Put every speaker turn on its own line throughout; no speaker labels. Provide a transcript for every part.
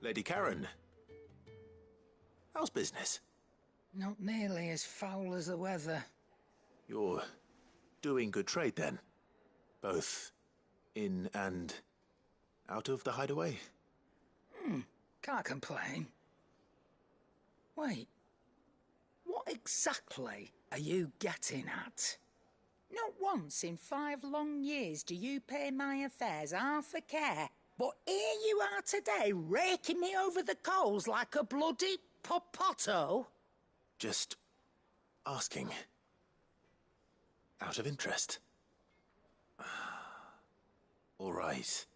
Lady Karen. How's business?
Not nearly as foul as the weather.
You're doing good trade then? Both in and out of the hideaway?
Can't complain. Wait. What exactly are you getting at? Not once in 5 long years do you pay my affairs half a care, but here you are today, raking me over the coals like a bloody popoto?
Just asking. Out of interest. All right.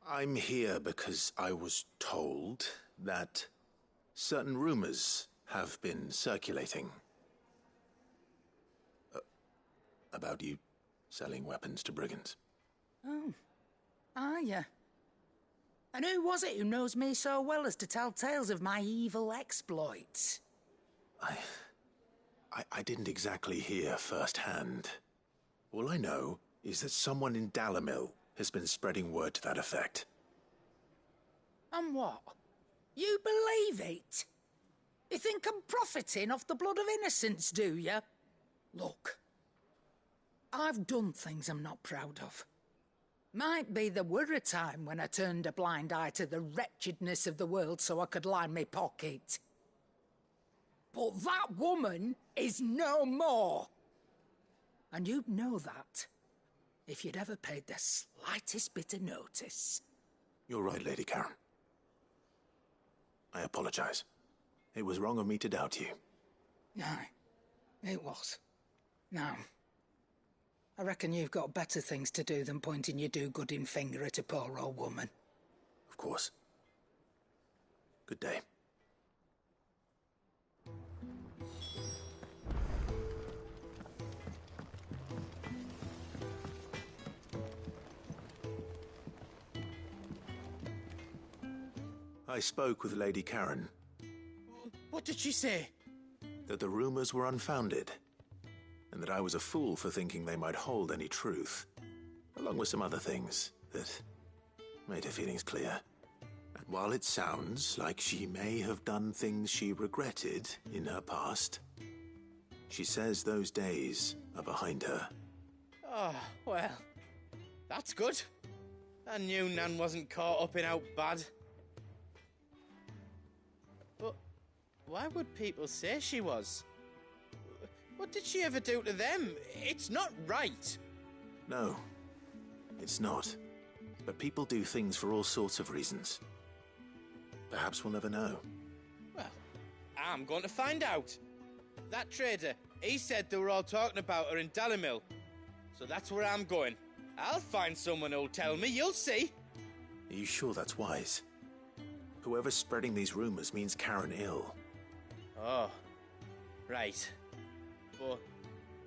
I'm here because I was told that certain rumors have been circulating. About you selling weapons to brigands.
Oh, are you? And who was it who knows me so well as to tell tales of my evil exploits?
I didn't exactly hear firsthand. All I know is that someone in Dalamil has been spreading word to that effect.
And what? You believe it? You think I'm profiting off the blood of innocents, do you? Look, I've done things I'm not proud of. Might be there were a time when I turned a blind eye to the wretchedness of the world so I could line my pocket. But that woman is no more. And you'd know that if you'd ever paid the slightest bit of notice.
You're right, Lady Karen. I apologize. It was wrong of me to doubt you.
Aye, it was. Now, I reckon you've got better things to do than pointing your do-gooding finger at a poor old woman.
Of course. Good day. I spoke with Lady Karen.
What did she say?
That the rumors were unfounded, and that I was a fool for thinking they might hold any truth, along with some other things that made her feelings clear. And while it sounds like she may have done things she regretted in her past, she says those days are behind her.
Oh, well, that's good. I knew Nan wasn't caught up in out bad. But why would people say she was? What did she ever do to them? It's not right.
No, it's not. But people do things for all sorts of reasons. Perhaps we'll never know.
Well, I'm going to find out. That trader, he said they were all talking about her in Dalamil. So that's where I'm going. I'll find someone who'll tell me, you'll see.
Are you sure that's wise? Whoever's spreading these rumors means Karen ill.
Oh, right. But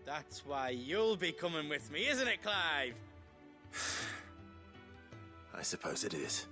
that's why you'll be coming with me, isn't it, Clive?
I suppose it is.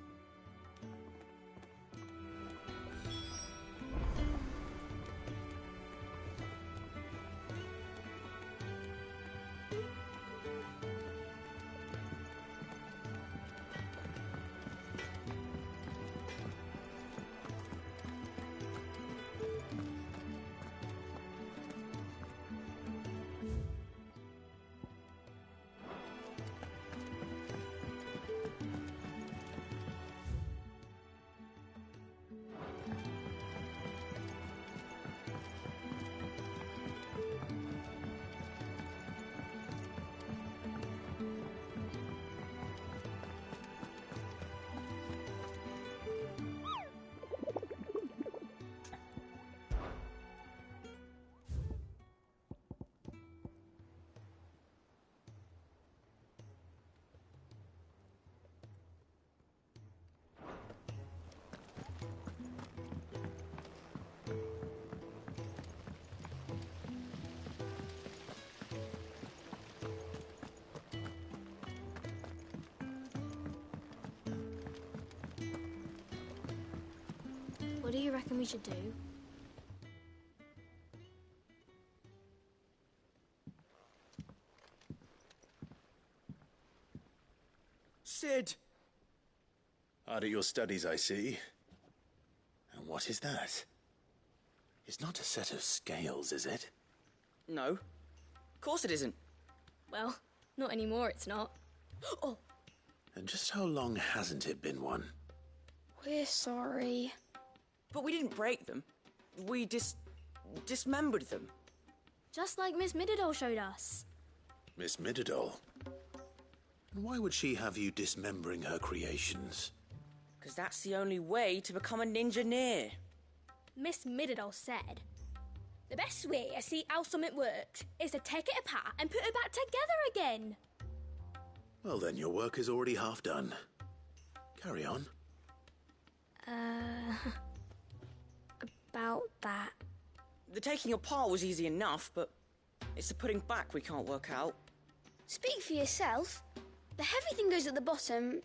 What do you reckon we should do?
Sid!
Hard at your studies, I see. And what is that? It's not a set of scales, is it?
No. Of course it isn't.
Well, not anymore, it's not. Oh,
And just how long hasn't it been one?
We're sorry.
But we didn't break them. We dismembered them.
just like Miss Middledore showed us.
Miss Middledore? And why would she have you dismembering her creations?
Because that's the only way to become a ninja-neer.
Miss Middledore said, the best way to see how something works is to take it apart and put it back together again.
Well then, your work is already half done. Carry on.
About that.
The taking apart was easy enough, but it's the putting back we can't work out.
Speak for yourself. The heavy thing goes at the bottom.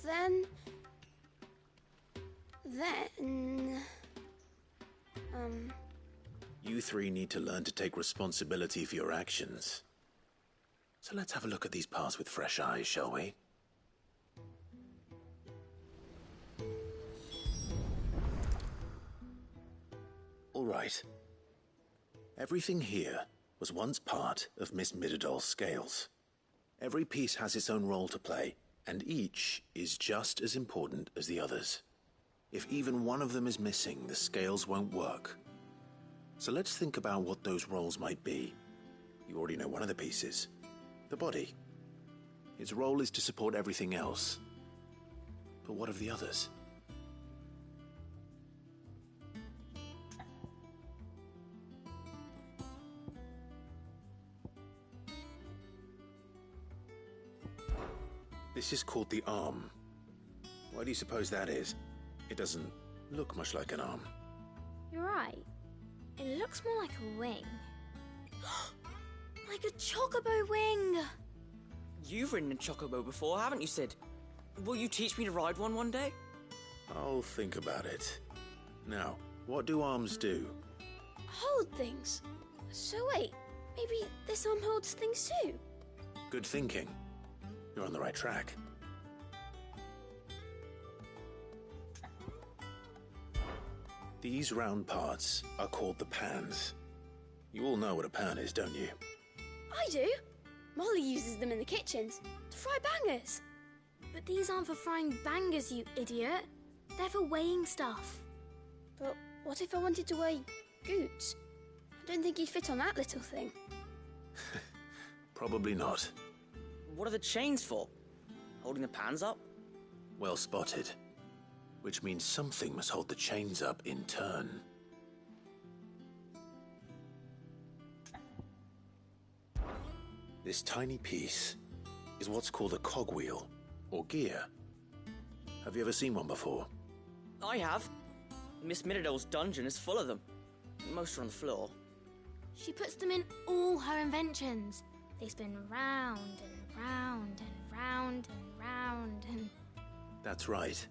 Then...
You three need to learn to take responsibility for your actions. So let's have a look at these parts with fresh eyes, shall we? All right. Everything here was once part of Miss Middeldore's scales. Every piece has its own role to play, and each is just as important as the others. If even one of them is missing, the scales won't work. So let's think about what those roles might be. You already know one of the pieces. The body. Its role is to support everything else. But what of the others? This is called the arm. Why do you suppose that is? It doesn't look much like an arm.
You're right. It looks more like a wing. Like a chocobo wing!
You've ridden a chocobo before, haven't you, Sid? Will you teach me to ride one day?
I'll think about it. Now, what do arms do?
hold things. So wait, maybe this arm holds things too?
Good thinking. You're on the right track. These round parts are called the pans. You all know what a pan is, don't you?
I do. Molly uses them in the kitchens to fry bangers.
But these aren't for frying bangers, you idiot. They're for weighing stuff.
But what if I wanted to weigh Goots? I don't think he'd fit on that little thing.
Probably not.
What are the chains for? Holding the pans up?
Well spotted. Which means something must hold the chains up in turn. This tiny piece is what's called a cogwheel, or gear. Have you ever seen one before?
I have. Miss Middledore's dungeon is full of them. Most are on the floor.
She puts them in all her inventions. They spin round and round and round and round and...
That's right.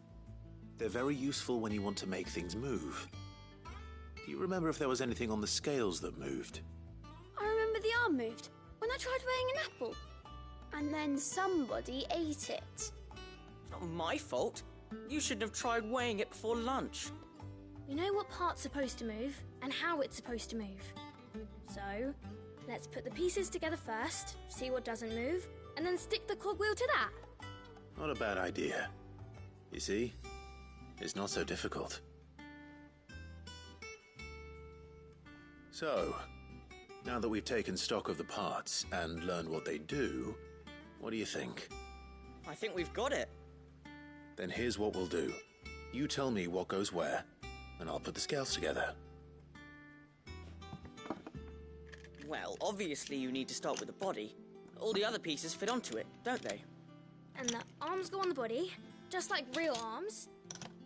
They're very useful when you want to make things move. Do you remember if there was anything on the scales that moved?
I remember the arm moved when I tried weighing an apple. And then somebody ate it.
It's not my fault. You shouldn't have tried weighing it before lunch.
We know what part's supposed to move and how it's supposed to move. So, let's put the pieces together first, see what doesn't move, and then stick the cogwheel to that.
Not a bad idea. You see? It's not so difficult. So, now that we've taken stock of the parts and learned what they do, what do you think?
I think we've got it.
Then here's what we'll do. You tell me what goes where, and I'll put the scales together.
Well, obviously you need to start with the body. All the other pieces fit onto it, don't they?
And the arms go on the body, just like real arms.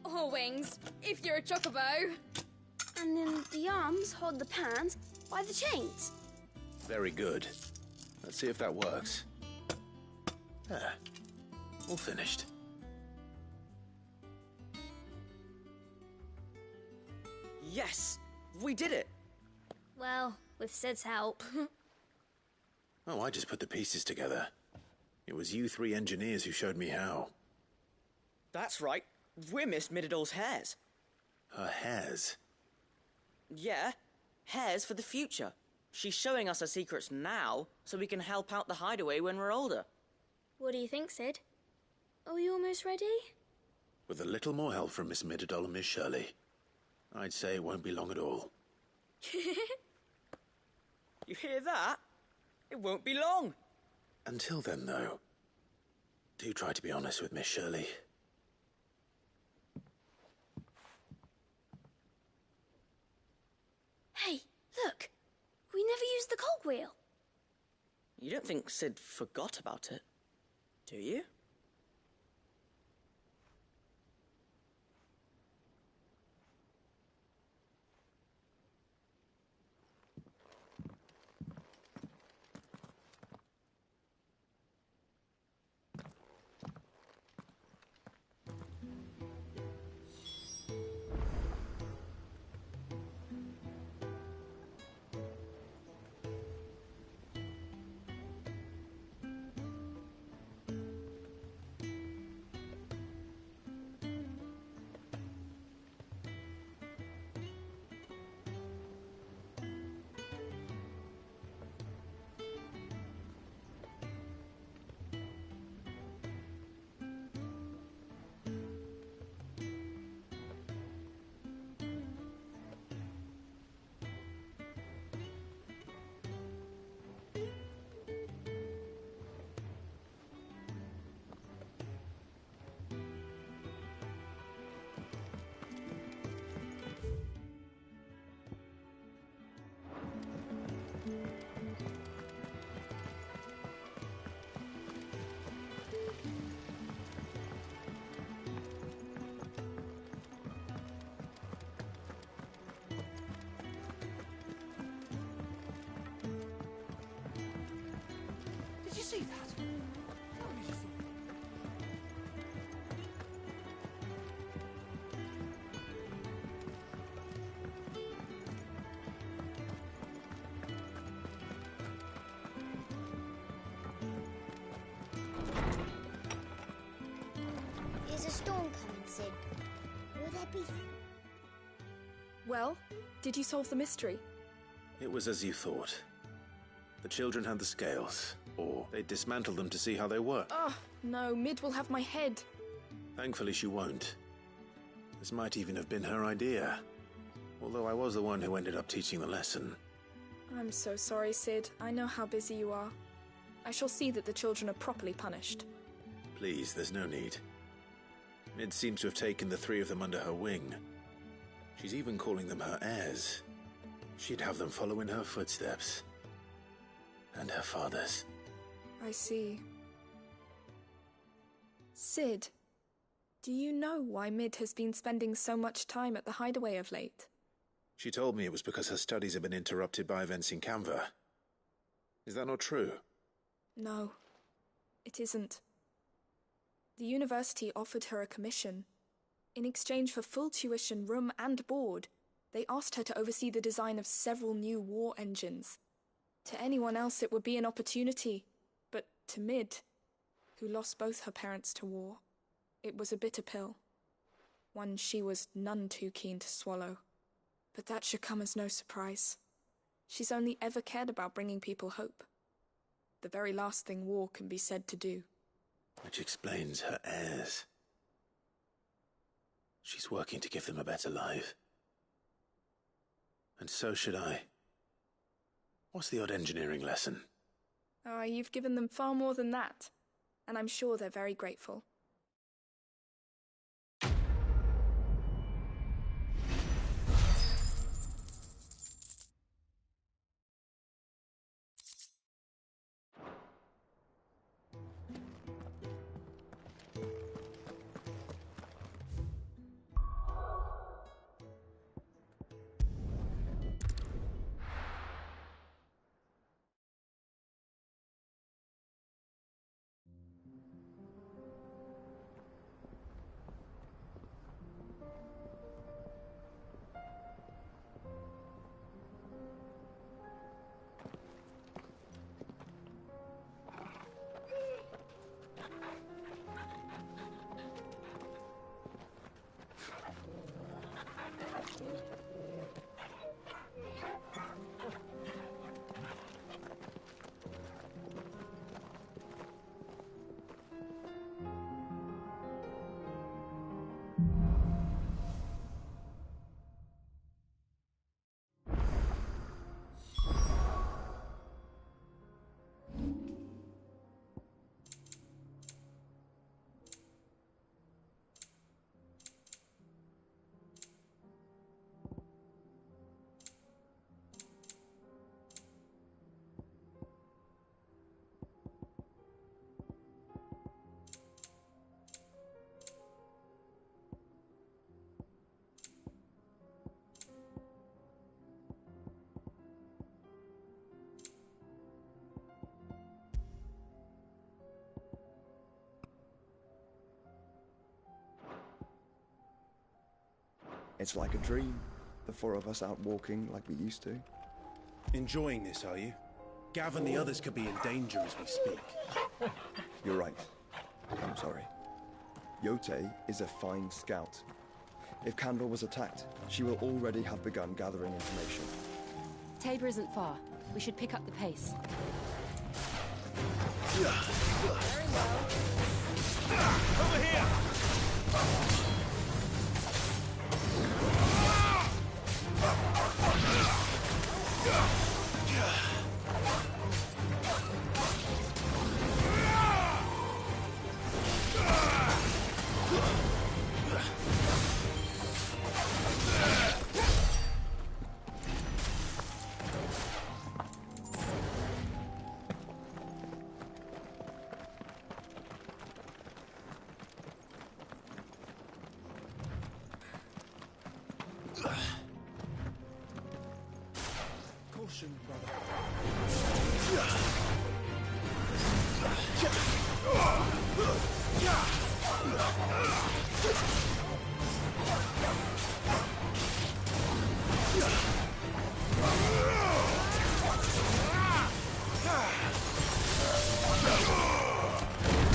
Or wings, if you're a chocobo.
And then the arms hold the pans by the chains.
Very good. Let's see if that works. There. All finished.
Yes! We did it!
Well, with Sid's help.
Oh, I just put the pieces together. It was you three engineers who showed me how.
That's right. We're Miss Mididol's hares.
Her hares?
Yeah, hares for the future. She's showing us her secrets now, so we can help out the hideaway when we're older.
What do you think, Sid? Are we almost ready?
With a little more help from Miss Mididol and Miss Shirley, I'd say it won't be long at all.
You hear that? It won't be long.
Until then, though, do try to be honest with Miss Shirley.
Hey, look. We never used the cogwheel.
You don't think Sid forgot about it, do you?
Did you see that? How did you see that?
There's a storm coming, Sid. Will there be...
Well, did you solve the mystery?
It was as you thought. The children had the scales, or they dismantled them to see how they work.
Oh, no, Mid will have my head.
Thankfully she won't. This might even have been her idea. Although I was the one who ended up teaching the lesson.
I'm so sorry, Sid. I know how busy you are. I shall see that the children are properly punished.
Please, there's no need. Mid seems to have taken the three of them under her wing. She's even calling them her heirs. She'd have them follow in her footsteps. And her father's.
I see. Sid, do you know why Mid has been spending so much time at the hideaway of late?
She told me it was because her studies have been interrupted by events in Canva. Is that not true?
No, it isn't. The university offered her a commission. In exchange for full tuition, room and board, they asked her to oversee the design of several new war engines. To anyone else it would be an opportunity, but to Mid, who lost both her parents to war, it was a bitter pill. One she was none too keen to swallow. But that should come as no surprise. She's only ever cared about bringing people hope. The very last thing war can be said to do.
Which explains her heirs. She's working to give them a better life. And so should I. What's the odd engineering lesson?
Ah, you've given them far more than that, and I'm sure they're very grateful.
It's like a dream, the four of us out walking like we used to.
Enjoying this, are you? Gav and the others could be in danger as we speak.
You're right. I'm sorry. Yote is a fine scout. If Kandor was attacked, she will already have begun gathering information.
Tabor isn't far. We should pick up the pace.
Very well. Over here!
Caution, brother.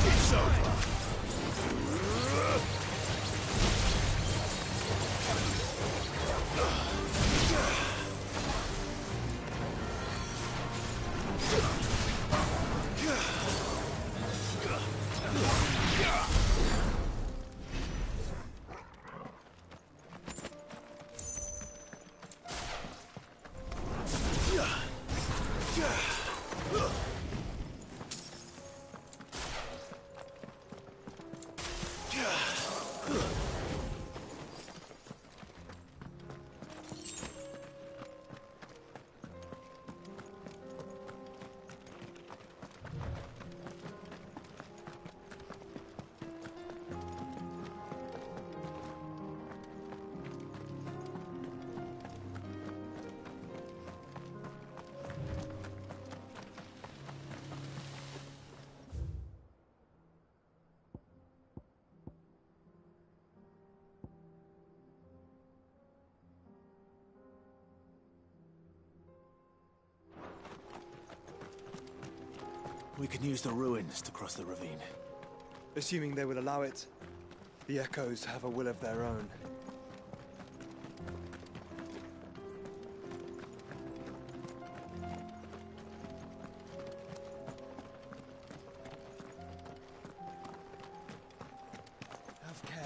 It's over. We can use the ruins to cross the ravine.
Assuming they will allow it, the Echoes have a will of their own. Have care.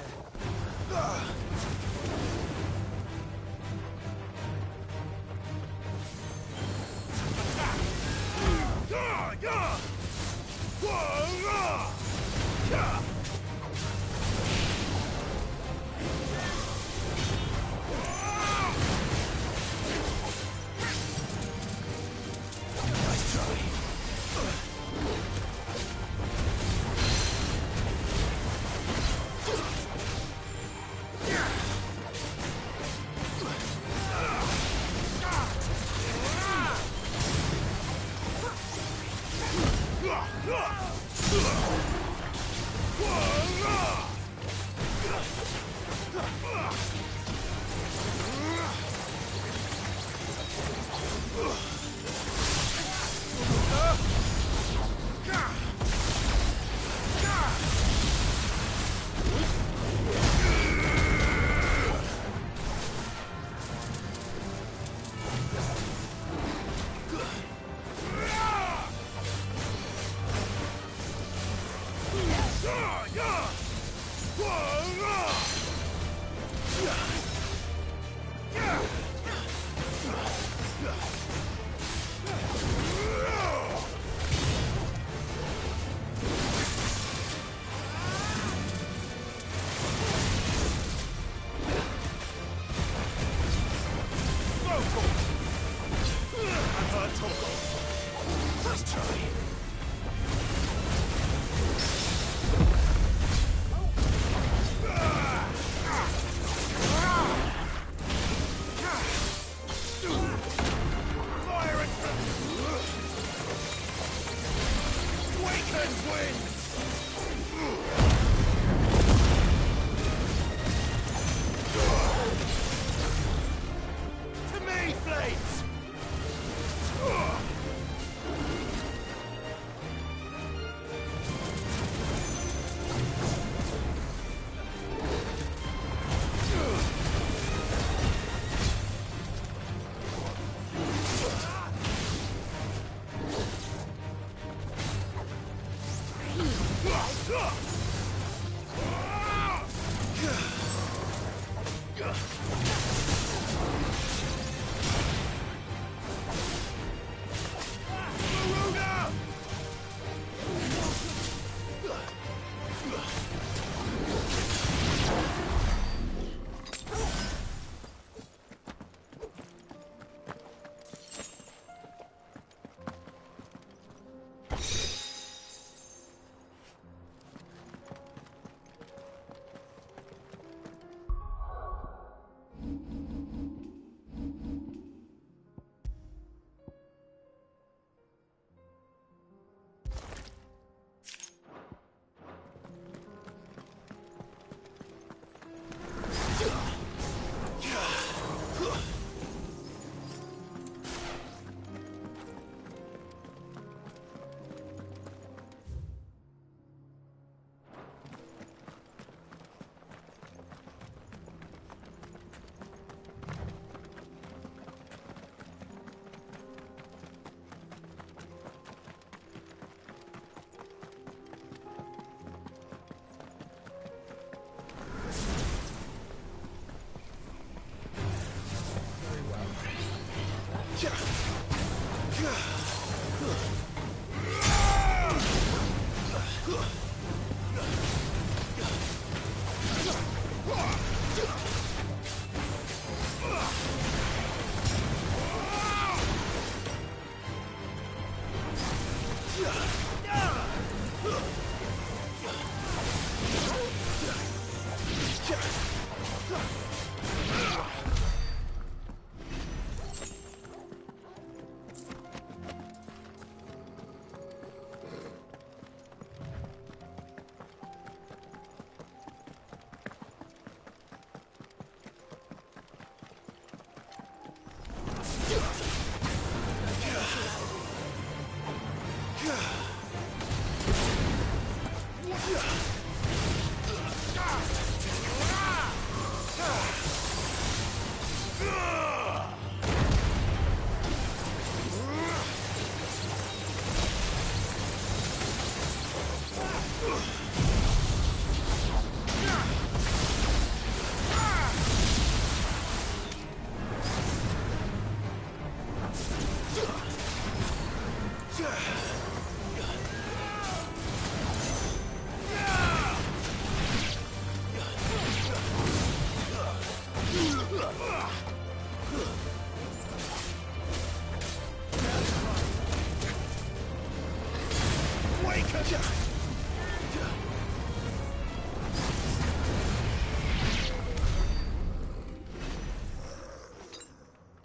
Let's try.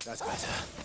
That's better.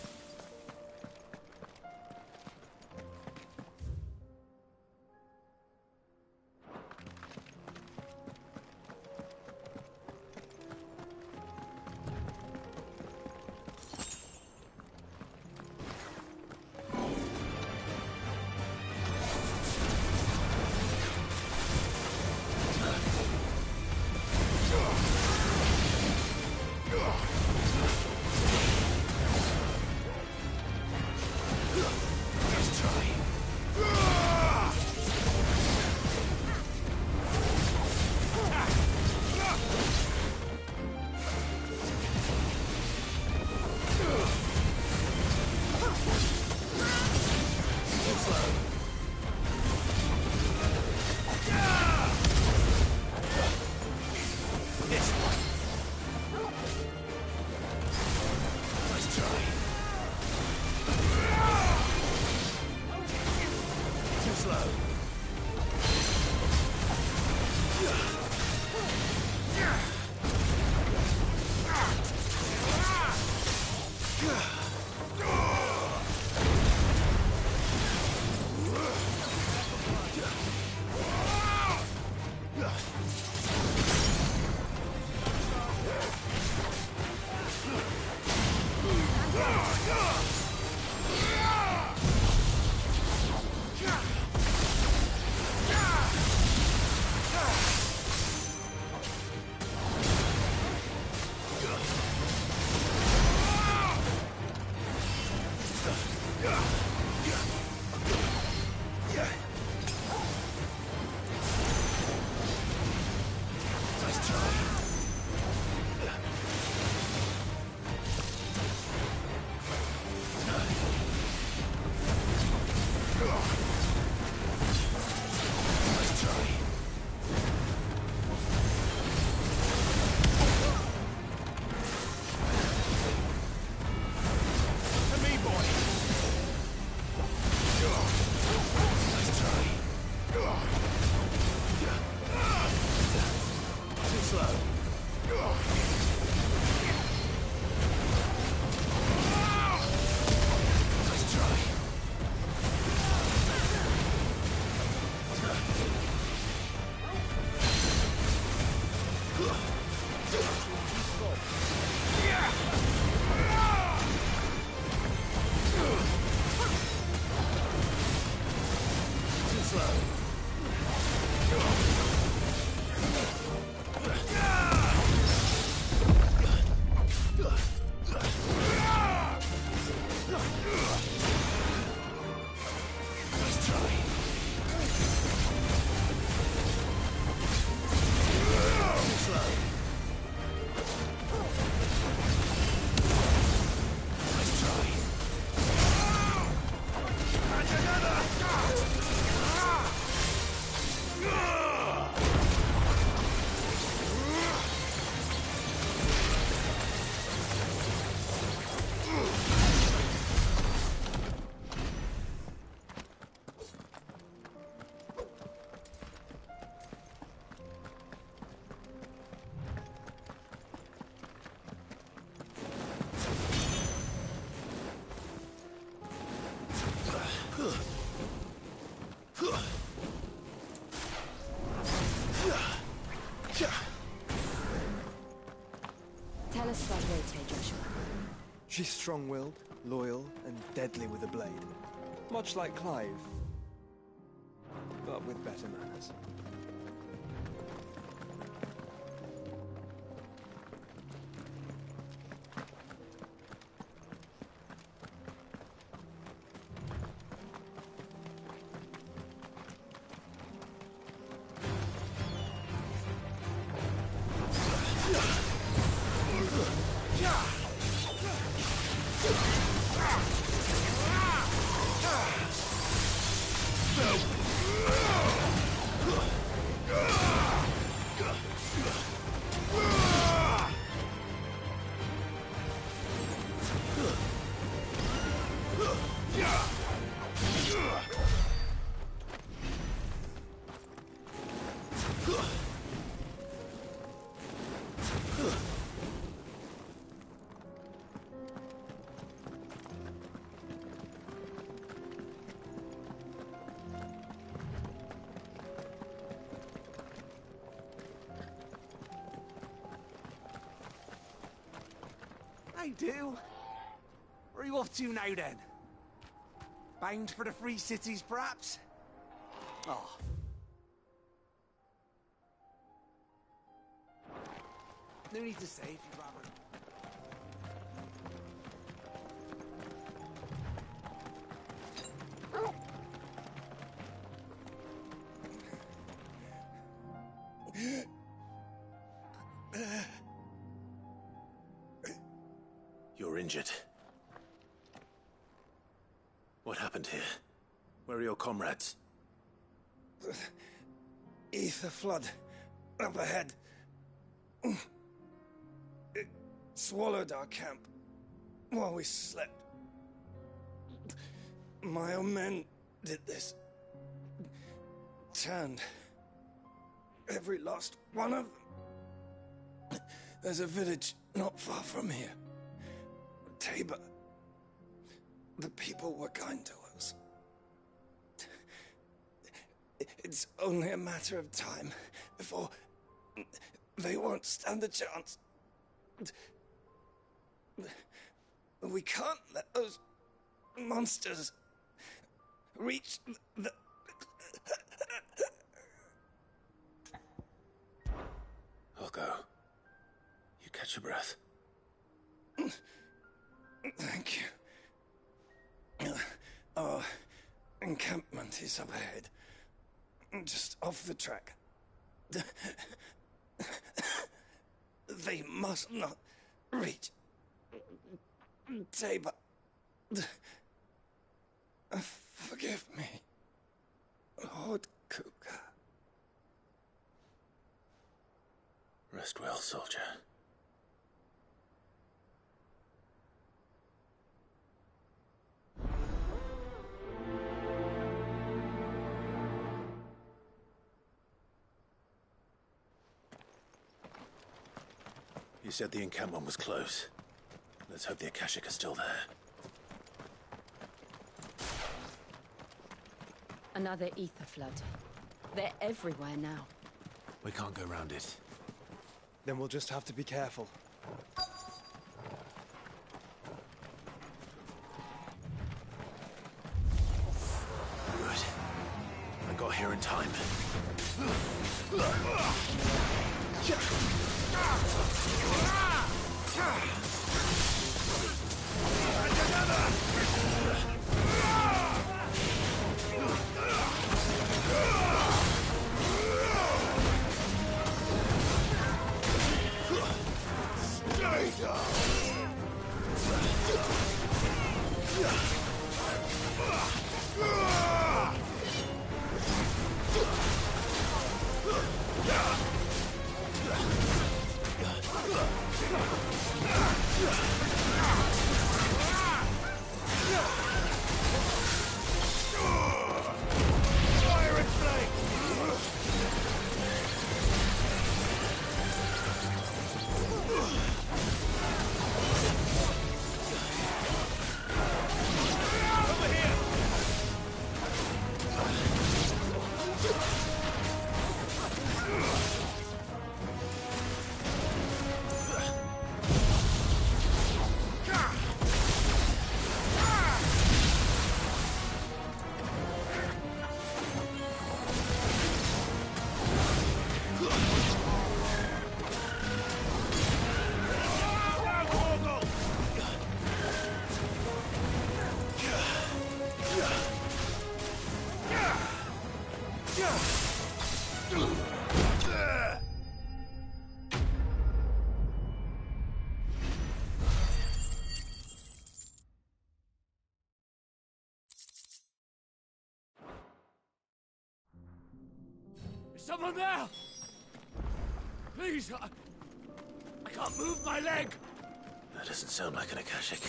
She's strong-willed, loyal, and deadly with a blade. Much like Clive, but with better manners.
I do. Where are you off to now, then? Bound for the Free Cities, perhaps? Oh. No need to say if you'd rather...
You're injured. What happened here? Where are your comrades?
Ether flood. Up ahead. It swallowed our camp while we slept. My own men did this. Turned every last one of them. There's a village not far from here. Tabor. The people were kind to us. It's only a matter of time before they won't stand a chance. We can't let those monsters reach the...
I'll go. You catch your breath.
Thank you. Our encampment is up ahead. Just off the track. They must not reach Tabor. Forgive me, Lord Kuka.
Rest well, soldier. You said the encampment was close. Let's hope the Akashic are still there.
Another ether flood. They're everywhere now.
We can't go round it.
Then we'll just have to be careful.
Good. I got here in time.
someone there? Please, I can't move my leg.
That doesn't sound like an Akashic.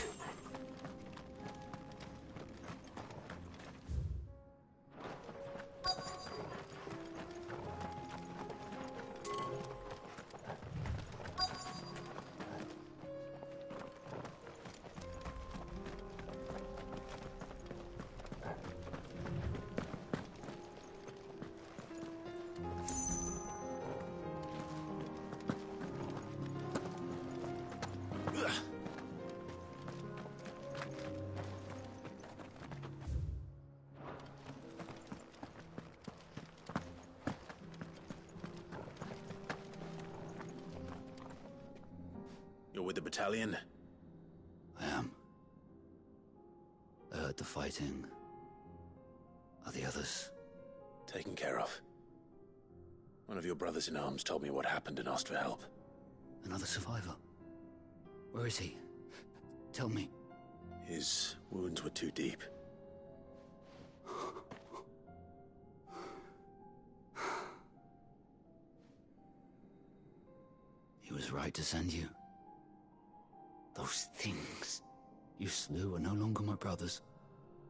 You're with the battalion?
I am. I heard the fighting. Are the others?
Taken care of. One of your brothers in arms told me what happened and asked for help.
Another survivor? Where is he? Tell me.
His wounds were too deep.
He was right to send you. Those things you slew are no longer my brothers.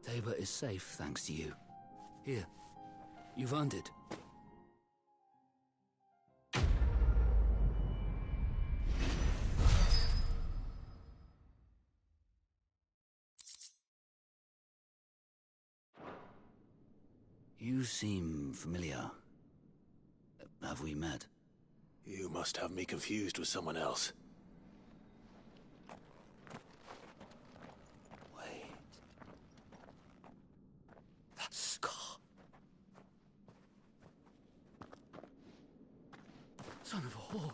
Tabor is safe thanks to you. Here, you've earned it. You seem familiar. Have we met?
You must have me confused with someone else.
Wait. That scar.
Son of a whore.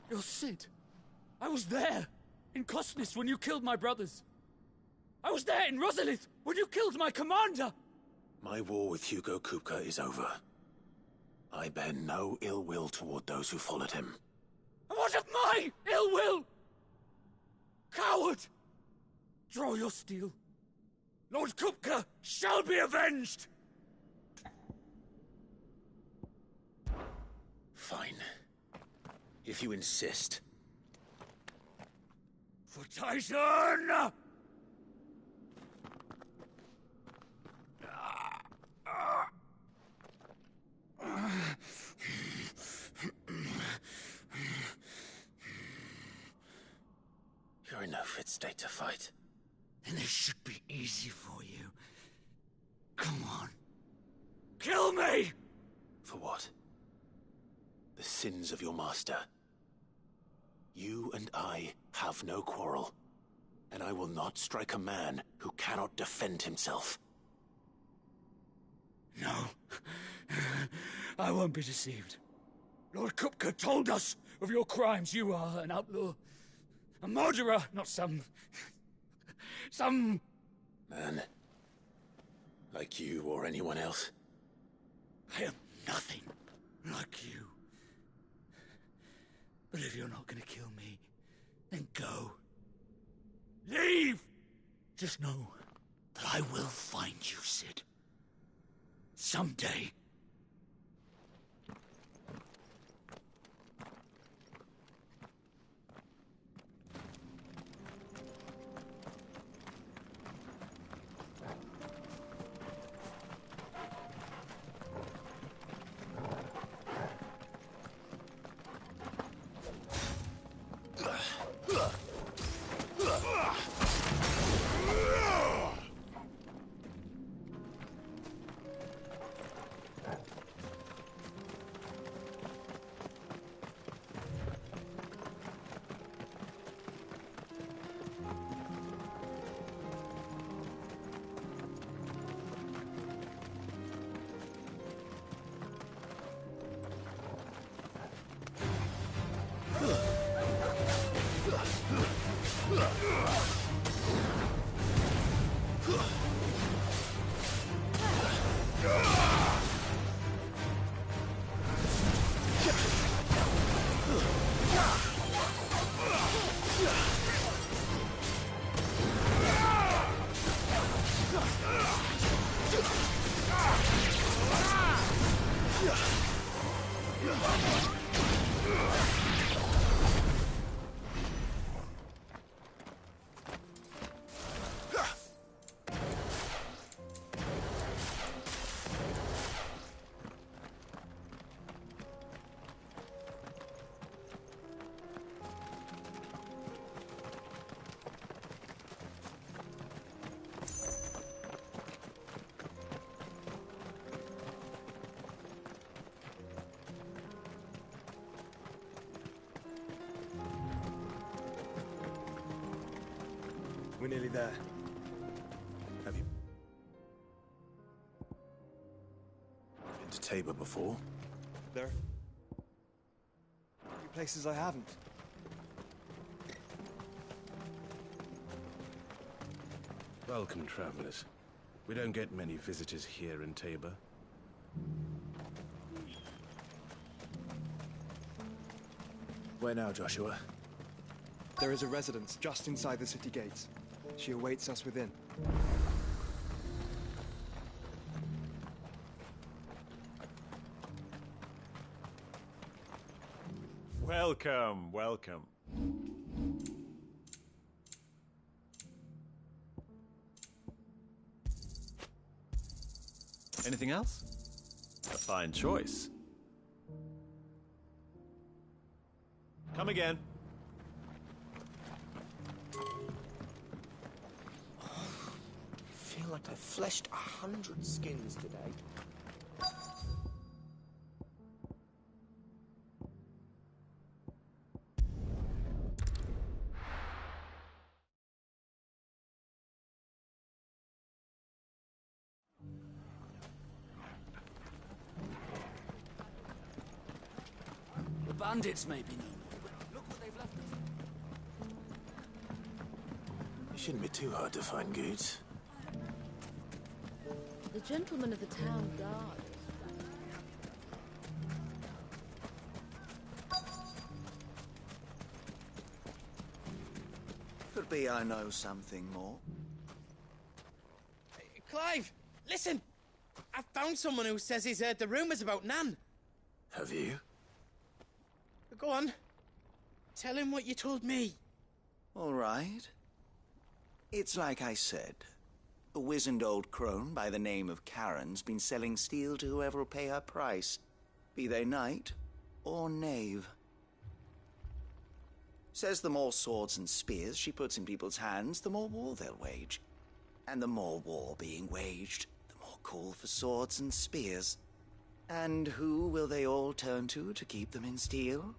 You're Sid. I was there, in Cosnis, when you killed my brothers. I was there in Rosalith, when you killed my commander.
My war with Hugo Kupka is over. I bear no ill will toward those who followed him.
And what of my ill will? Coward! Draw your steel. Lord Kupka shall be avenged!
Fine. If you insist.
For Titan!
You're in no fit state to fight.
And this should be easy for you. Come on. Kill me!
For what? The sins of your master. You and I have no quarrel. And I will not strike a man who cannot defend himself.
No. I won't be deceived. Lord Kupka told us of your crimes. You are an outlaw. A murderer, not some
man. Like you or anyone else.
I am nothing like you. But if you're not gonna kill me, then go. Leave! Just know that I will find you, Sid. Someday.
We're nearly there.
Have you been to Tabor before?
There are a few places I haven't.
Welcome, travelers. We don't get many visitors here in Tabor.
Where now, Joshua?
There is a residence just inside the city gates. She awaits us within.
Welcome, welcome. Anything else? A fine choice. Come again.
I feel like I fleshed 100 skins today.
The bandits may be no more, but look what they've left us.
It shouldn't be too hard to find goods.
The gentleman of the town guard.
Could be I know something more.
Clive, listen! I found someone who says he's heard the rumours about Nan.
Have you?
Go on. Tell him what you told me.
All right. It's like I said. A wizened old crone by the name of Karen's been selling steel to whoever'll pay her price, be they knight or knave. Says the more swords and spears she puts in people's hands, the more war they'll wage. And the more war being waged, the more call for swords and spears. And who will they all turn to keep them in steel?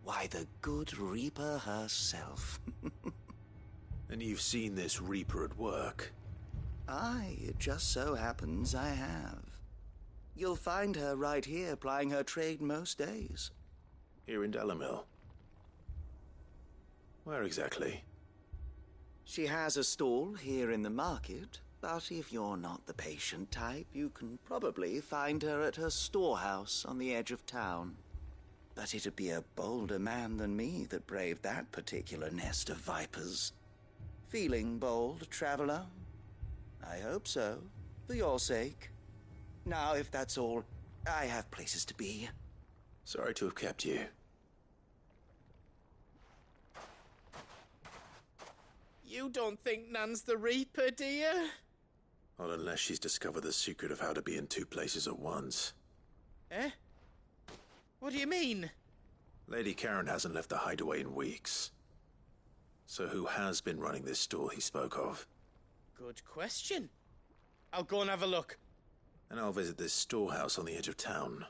Why, the good Reaper herself.
And you've seen this Reaper at work?
Aye, it just so happens I have. You'll find her right here plying her trade most days.
Here in Delamil? Where exactly?
She has a stall here in the market, but if you're not the patient type, you can probably find her at her storehouse on the edge of town. But it'd be a bolder man than me that braved that particular nest of vipers. Feeling bold, traveler? I hope so, for your sake. Now, if that's all, I have places to be.
Sorry to have kept you.
You don't think Nan's the Reaper, do you?
Well, unless she's discovered the secret of how to be in two places at once.
Eh? What do you mean?
Lady Karen hasn't left the hideaway in weeks. So who has been running this stall he spoke of?
Good question. I'll go and have a look.
And I'll visit this storehouse on the edge of town.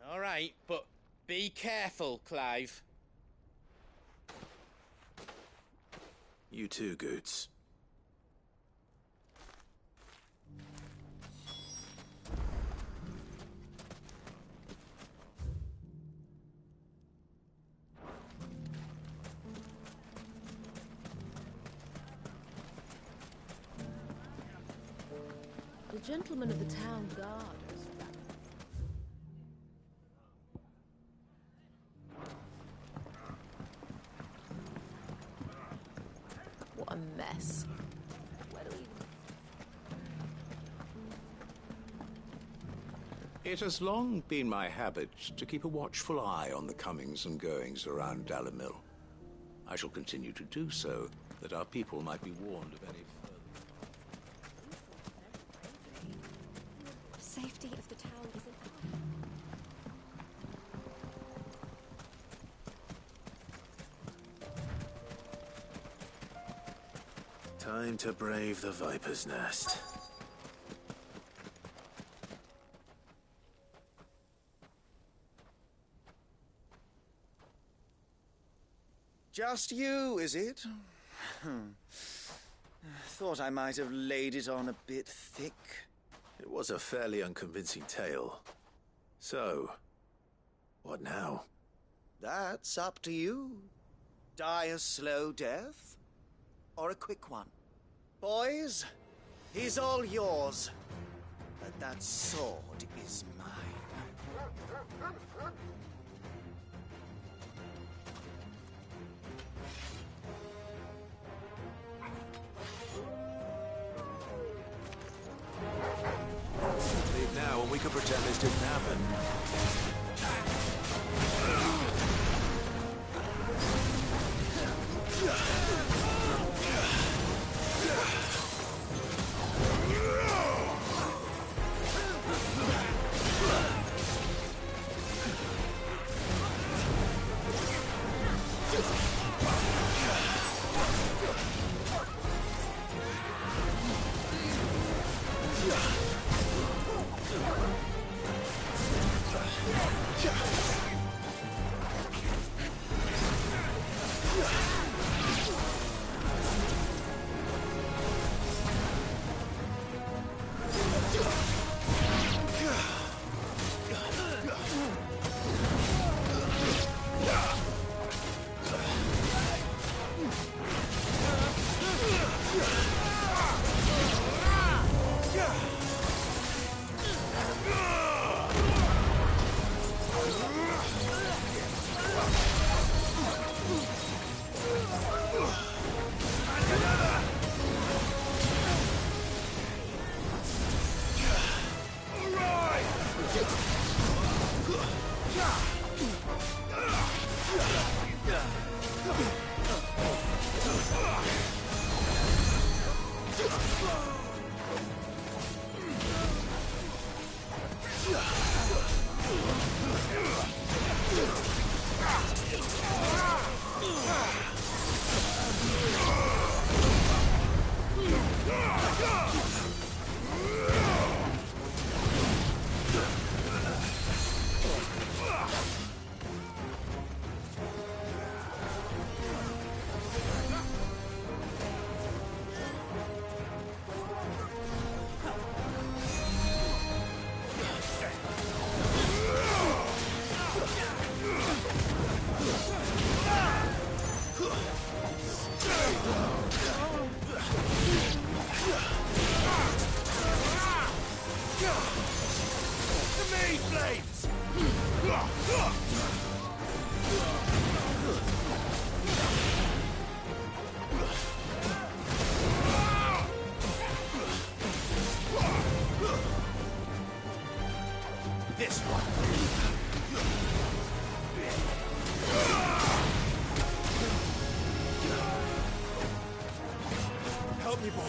All right, but be careful, Clive.
You too, Goots.
The gentleman of the town guard.
What a mess.
It has long been my habit to keep a watchful eye on the comings and goings around Dalimil. I shall continue to do so, that our people might be warned of any further...
Safety of the town is in
Time to brave the Viper's Nest.
Just you, is it? Thought I might have laid it on a bit thick.
It was a fairly unconvincing tale. So, what now?
That's up to you. Die a slow death, or a quick one. Boys, he's all yours. But that sword is mine.
Leave now and we could pretend this didn't happen.
This one. Help me, boy.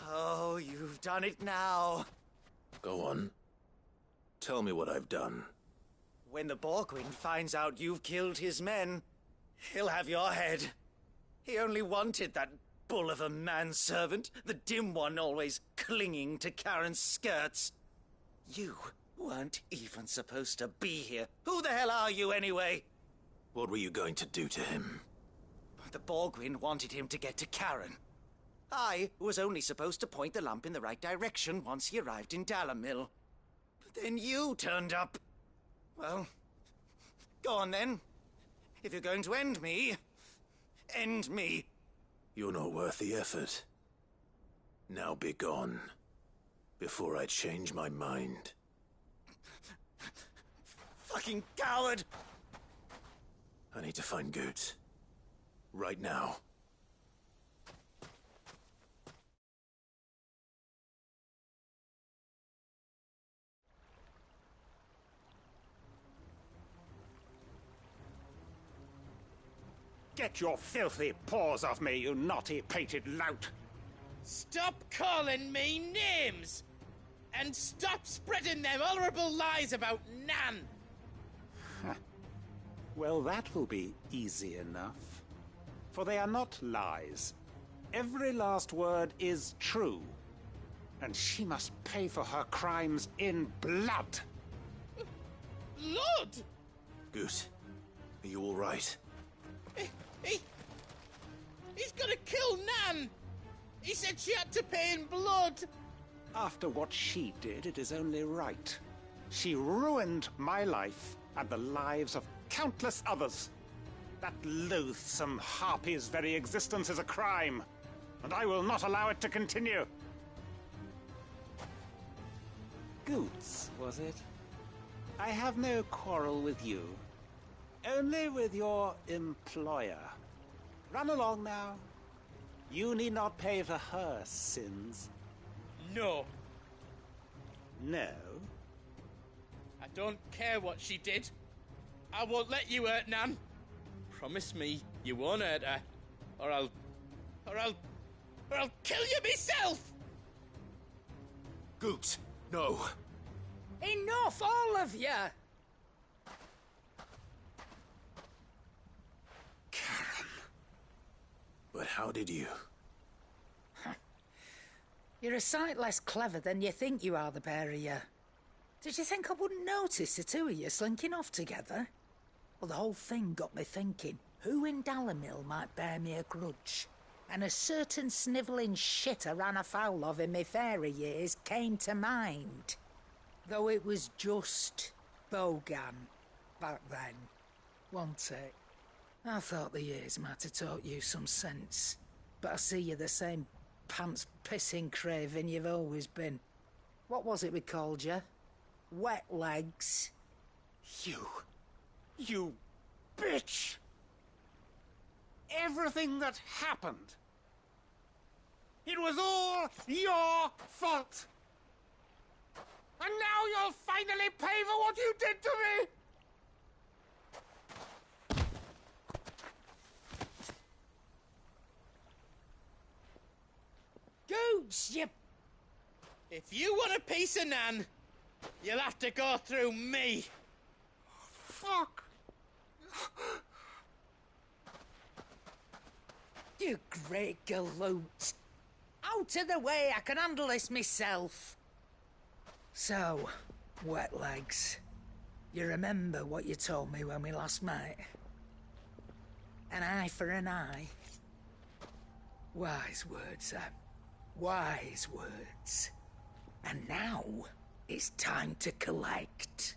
Oh, you've done it now.
Go on. Tell me what I've done.
When the Borgwyn finds out you've killed his men, he'll have your head. He only wanted that bull of a manservant, the dim one always clinging to Karen's skirts. You weren't even supposed to be here. Who the hell are you, anyway?
What were you going to do to him?
The Borgwyn wanted him to get to Karen. I was only supposed to point the lamp in the right direction once he arrived in Dalamil. But then you turned up. Well, go on then. If you're going to end me, end me.
You're not worth the effort. Now be gone, before I change my mind.
Fucking coward!
I need to find Goetz. Right now.
Get your filthy paws off me, you naughty-pated lout!
Stop calling me names! And stop spreading them horrible lies about Nan!
Well, that will be easy enough. For they are not lies. Every last word is true. And she must pay for her crimes in blood.
Blood?
Goose, are you all right?
He's gonna kill Nan! He said she had to pay in blood!
After what she did, it is only right. She ruined my life and the lives of countless others. That loathsome harpy's very existence is a crime, and I will not allow it to continue. Goetz, was it? I have no quarrel with you. Only with your employer. Run along now. You need not pay for her sins.
No.
No?
I don't care what she did. I won't let you hurt Nan. Promise me you won't hurt her, or I'll kill you myself!
Goetz, no.
Enough, all of you!
But how did you?
You're a sight less clever than you think you are, the pair of you. Did you think I wouldn't notice the two of you slinking off together? Well, the whole thing got me thinking, who in Dalamil might bear me a grudge? And a certain snivelling shit I ran afoul of in my fairy years came to mind. Though it was just Bogan back then, wasn't it? I thought the years might have taught you some sense, but I see you're the same pants-pissing craven you've always been. What was it we called you? Wet legs?
You bitch! Everything that happened, it was all your fault! And now you'll finally pay for what you did to me!
Goetz, you...
If you want a piece of Nan, you'll have to go through me.
Fuck!
You great galoot. Out of the way, I can handle this myself. So, wet legs, you remember what you told me when we last met? An eye for an eye. Wise words, Sam. Wise words. And now, it's time to collect.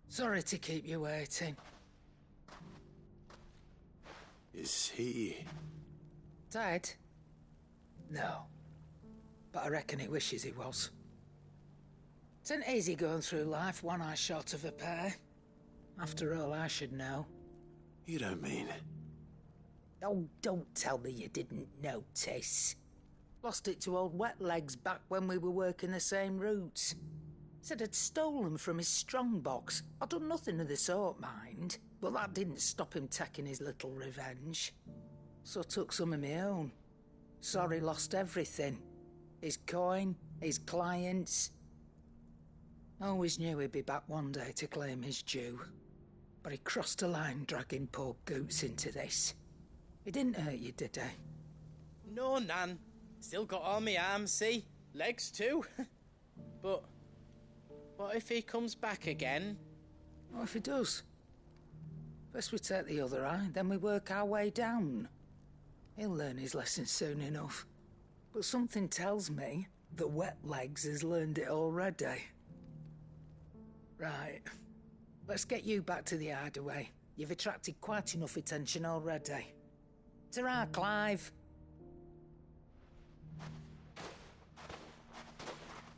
Sorry to keep you waiting.
Is he...
Dead? No. But I reckon he wishes he was. It ain't easy going through life one eye short of a pair. After all, I should know.
You don't mean...
Oh, don't tell me you didn't notice. Lost it to old Wet Legs back when we were working the same routes. Said I'd stolen from his strongbox. I'd done nothing of the sort, mind. But that didn't stop him taking his little revenge. So I took some of my own. Sorry, lost everything. His coin, his clients. Always knew he'd be back one day to claim his due. But he crossed a line dragging poor Goots into this. He didn't hurt you, did he?
No, Nan. Still got all my arms, see? Legs too. But what if he comes back again?
What if he does? First we take the other eye, then we work our way down. He'll learn his lesson soon enough. But something tells me that Wet Legs has learned it already. Right. Let's get you back to the hideaway. You've attracted quite enough attention already. Ta-ra, Clive.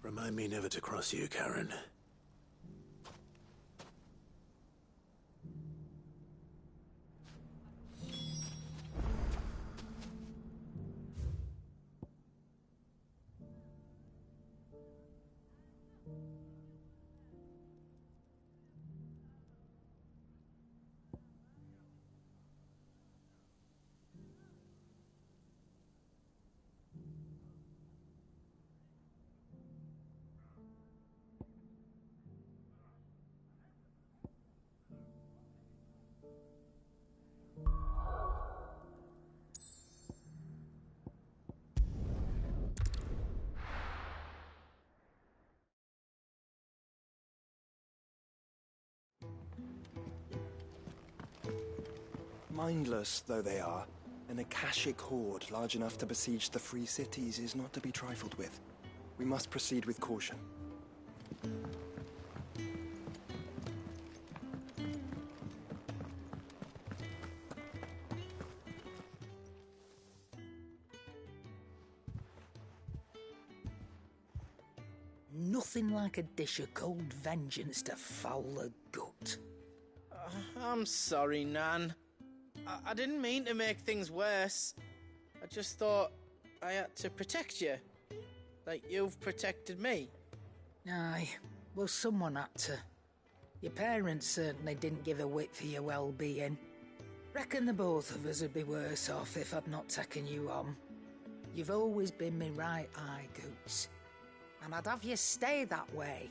Remind me never to cross you, Karen.
Mindless though they are, an Akashic horde large enough to besiege the Free Cities is not to be trifled with. We must proceed with caution.
Nothing like a dish of cold vengeance to foul the gut.
I'm sorry, Nan. I didn't mean to make things worse. I just thought I had to protect you. Like you've protected me.
Aye, well, someone had to. Your parents certainly didn't give a whit for your well-being. Reckon the both of us would be worse off if I'd not taken you on. You've always been me right eye, Goots. And I'd have you stay that way.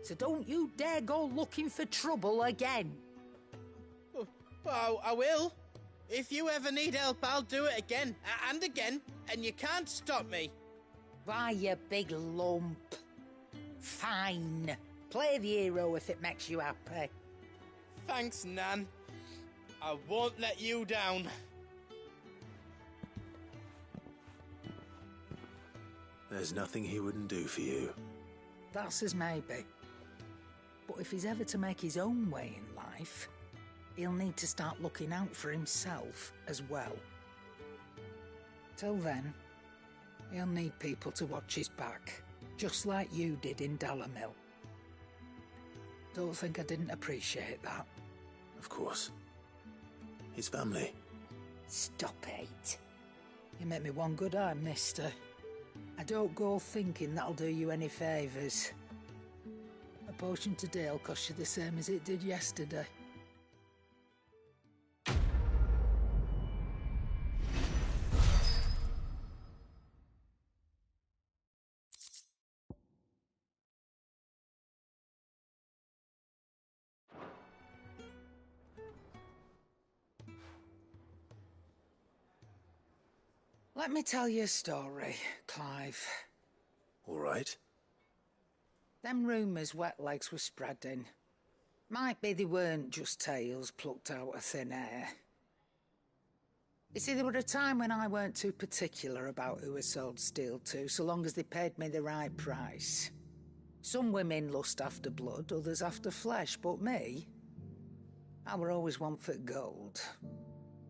So don't you dare go looking for trouble again.
Well, I will. If you ever need help, I'll do it again and again, and you can't stop me.
Why, you big lump. Fine. Play the hero if it makes you happy.
Thanks, Nan. I won't let you down.
There's nothing he wouldn't do for you.
That's as maybe. But if he's ever to make his own way in life, he'll need to start looking out for himself as well. Till then, he'll need people to watch his back, just like you did in Dalamil. Don't think I didn't appreciate that.
Of course. His family.
Stop it. You make me one good eye, mister. I don't go thinking that'll do you any favours. A potion today'll cost you the same as it did yesterday. Let me tell you a story, Clive.
All right.
Them rumours Wet Legs were spreading. Might be they weren't just tales plucked out of thin air. You see, there were a time when I weren't too particular about who I sold steel to, so long as they paid me the right price. Some women lust after blood, others after flesh, but me, I were always one for gold.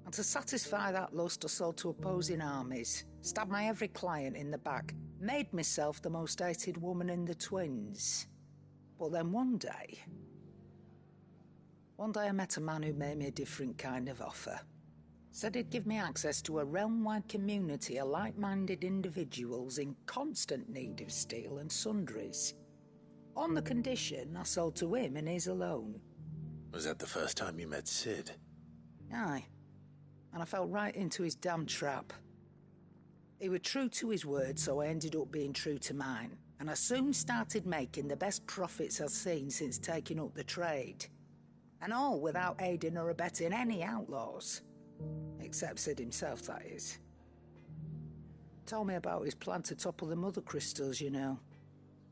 And to satisfy that lust, I sold to opposing armies, stabbed my every client in the back, made myself the most hated woman in the twins. But then one day I met a man who made me a different kind of offer. Said he'd give me access to a realm-wide community of like-minded individuals in constant need of steel and sundries. On the condition I sold to him and his alone.
Was that the first time you met Sid?
Aye. And I fell right into his damn trap. He was true to his word, so I ended up being true to mine. And I soon started making the best profits I've seen since taking up the trade. And all without aiding or abetting any outlaws. Except Sid himself, that is. Told me about his plan to topple the mother crystals, you know.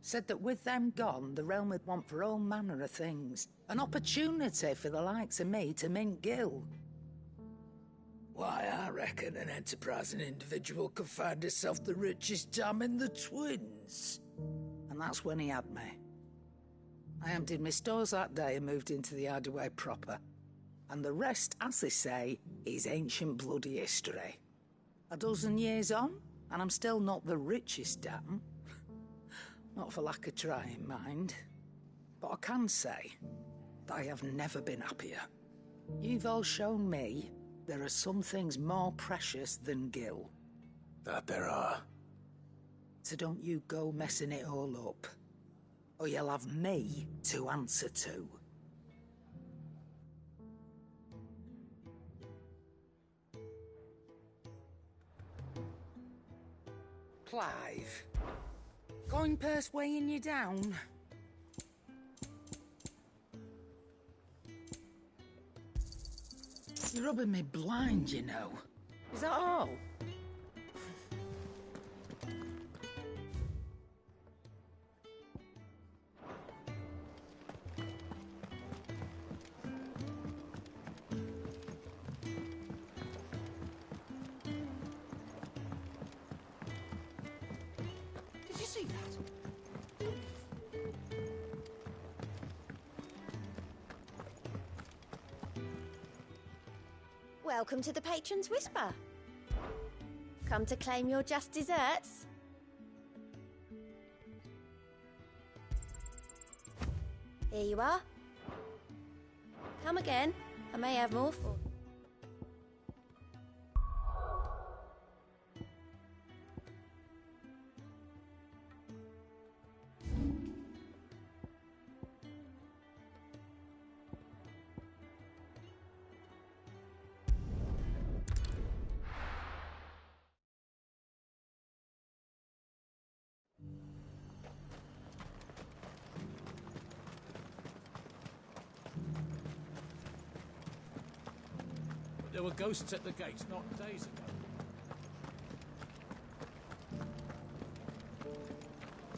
Said that with them gone, the realm would want for all manner of things. An opportunity for the likes of me to mint Gil. Why, I reckon an enterprising individual could find himself the richest dam in the Twins. And that's when he had me. I emptied my stores that day and moved into the Hideaway proper. And the rest, as they say, is ancient bloody history. A dozen years on, and I'm still not the richest dam. Not for lack of trying, mind. But I can say that I have never been happier. You've all shown me there are some things more precious than Gil.
That there are.
So don't you go messing it all up. Or you'll have me to answer to. Clive. Coin purse weighing you down? You're rubbing me blind, you know. Is that all?
Did you see that?
Welcome to the Patron's Whisper. Come to claim your just desserts? Here you are. Come again. I may have more for.
There were ghosts at the gates not days ago.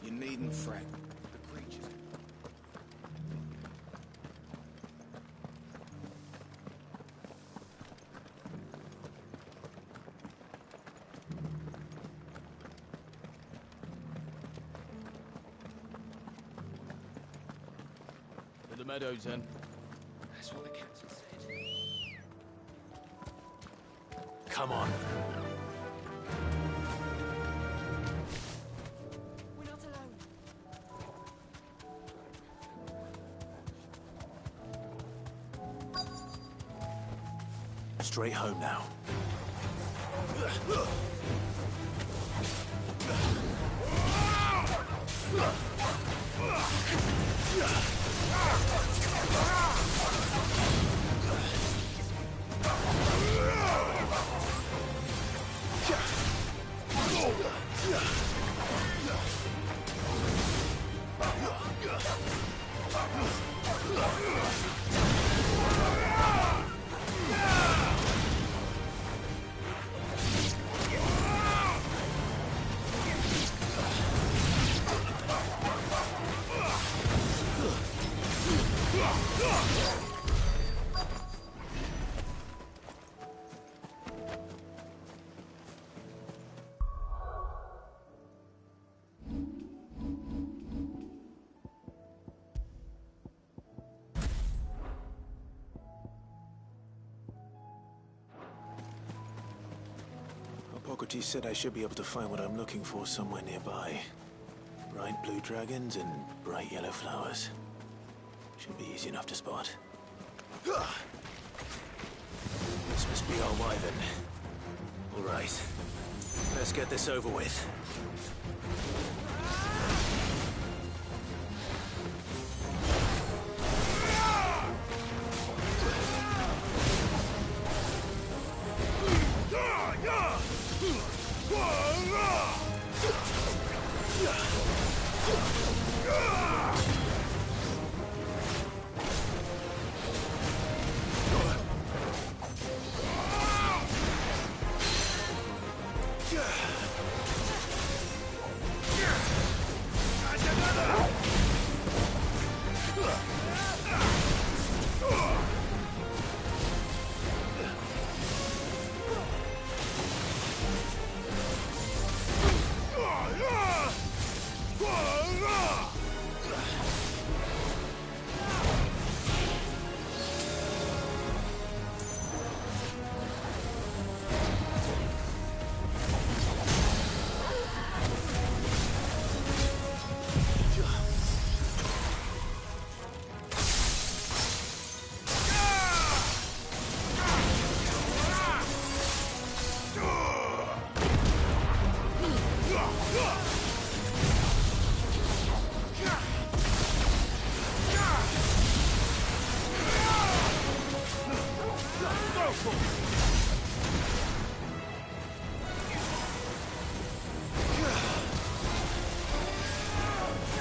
You needn't fret. The creatures.
To the meadows, then.
That's what the captain said.
Come on.
We're not alone.
Straight home now. Hippocrates said I should be able to find what I'm looking for somewhere nearby. Bright blue dragons and bright yellow flowers. Should be easy enough to spot. This must be our wyvern. All right. Let's get this over with.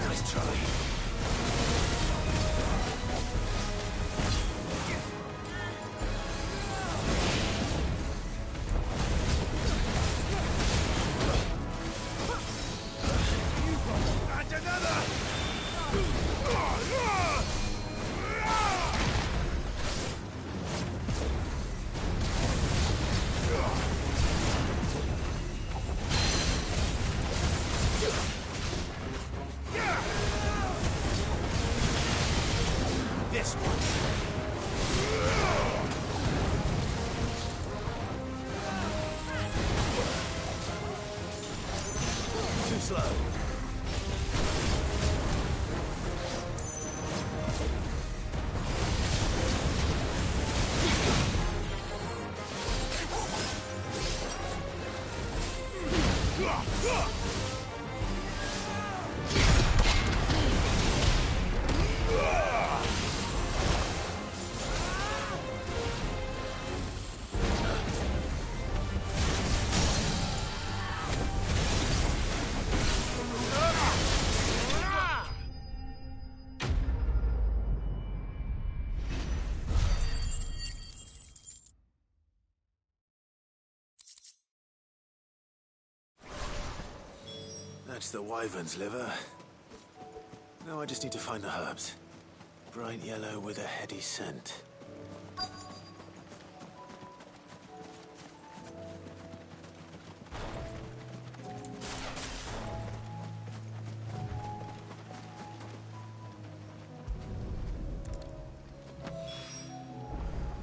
Nice try.
This one.
Too slow. That's the wyvern's liver. Now I just need to find the herbs. Bright yellow with a heady scent.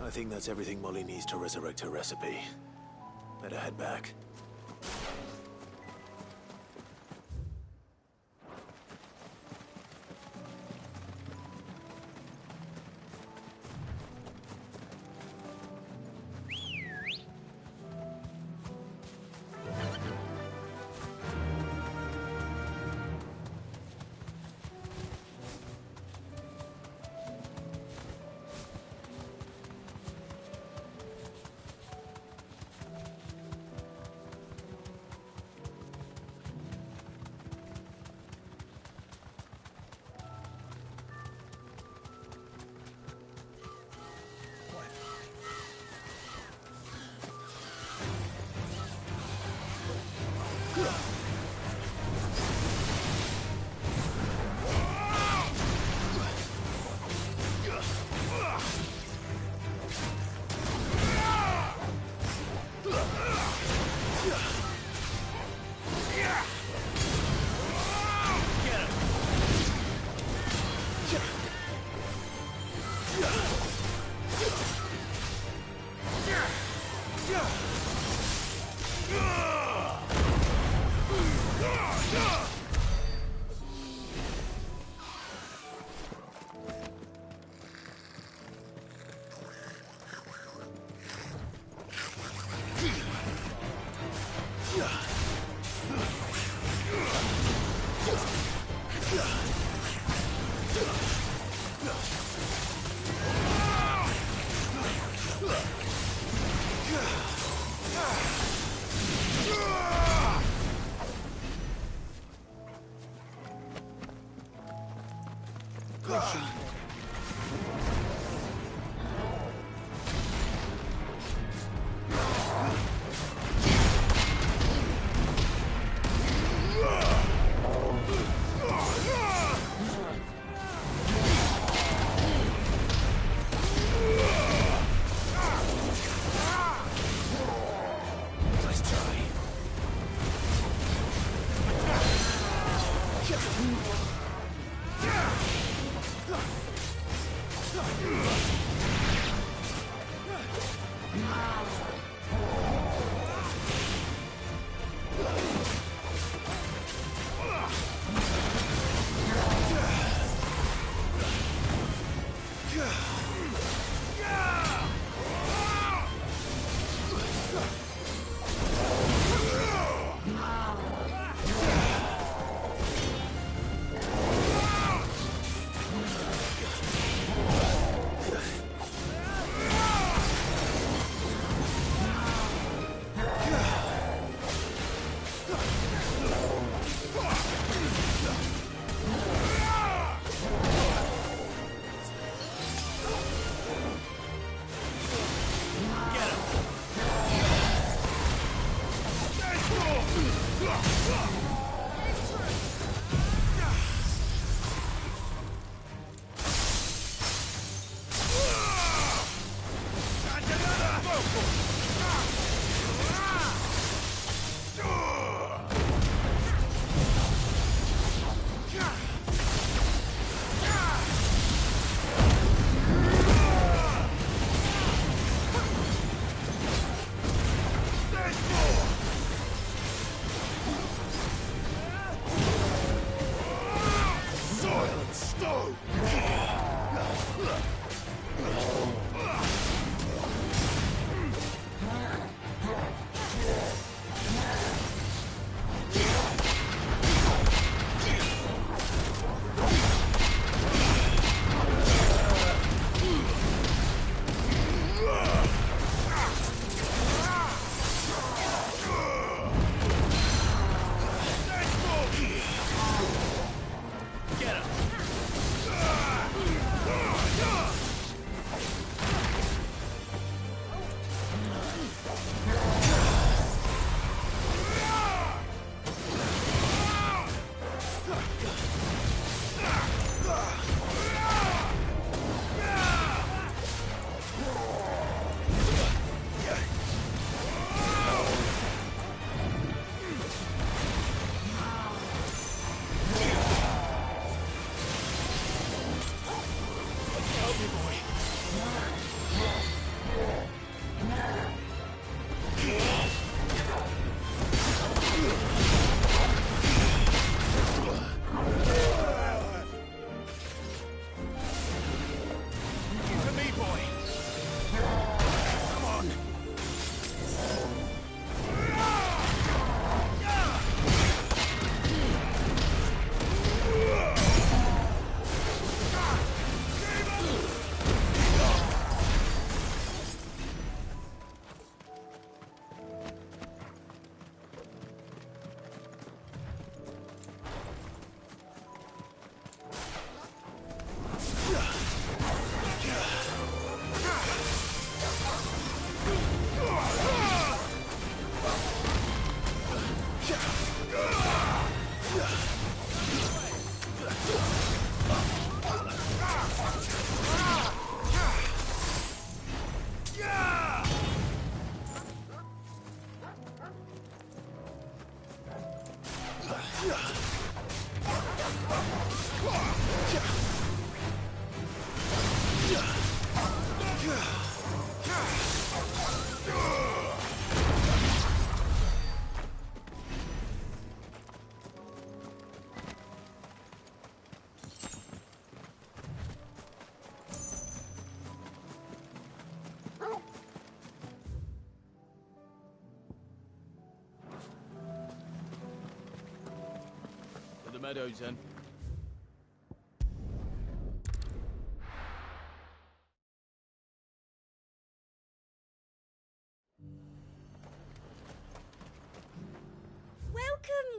I think that's everything Molly needs to resurrect her recipe. Better head back.
meadows, then.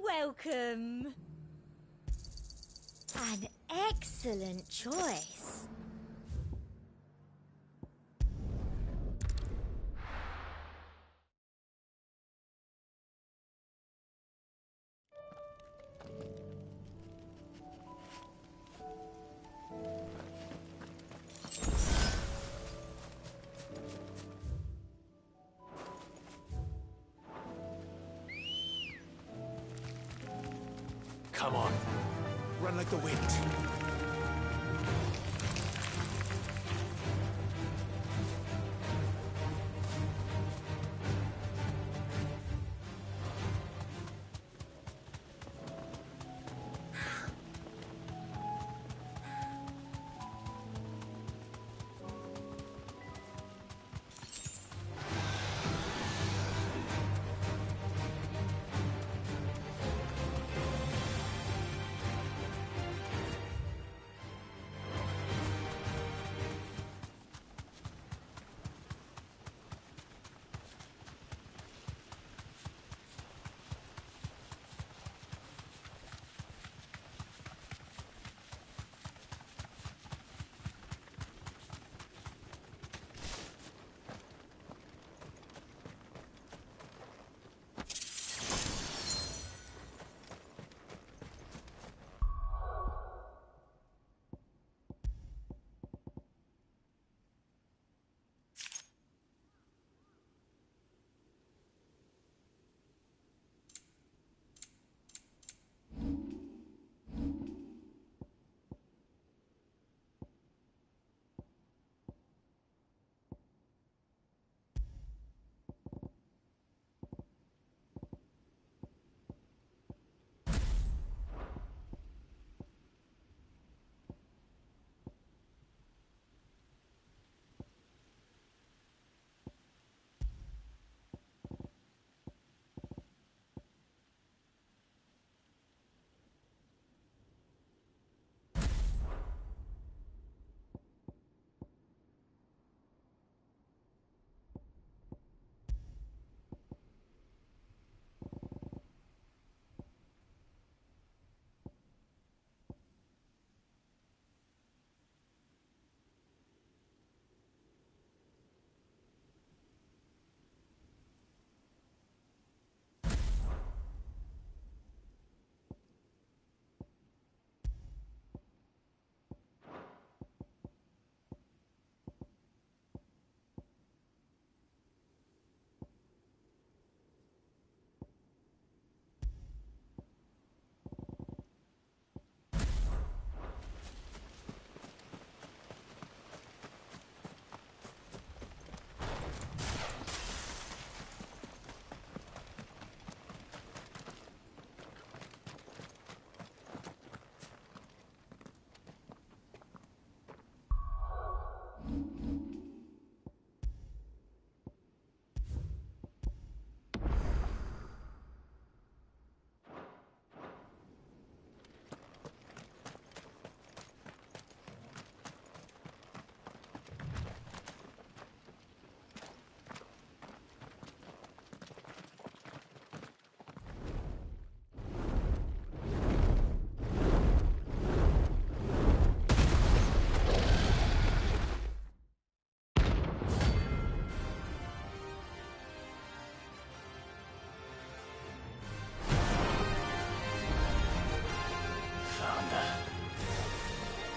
Welcome. An excellent choice.
Come on. Run like the wind.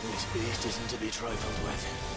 This beast isn't to be trifled with.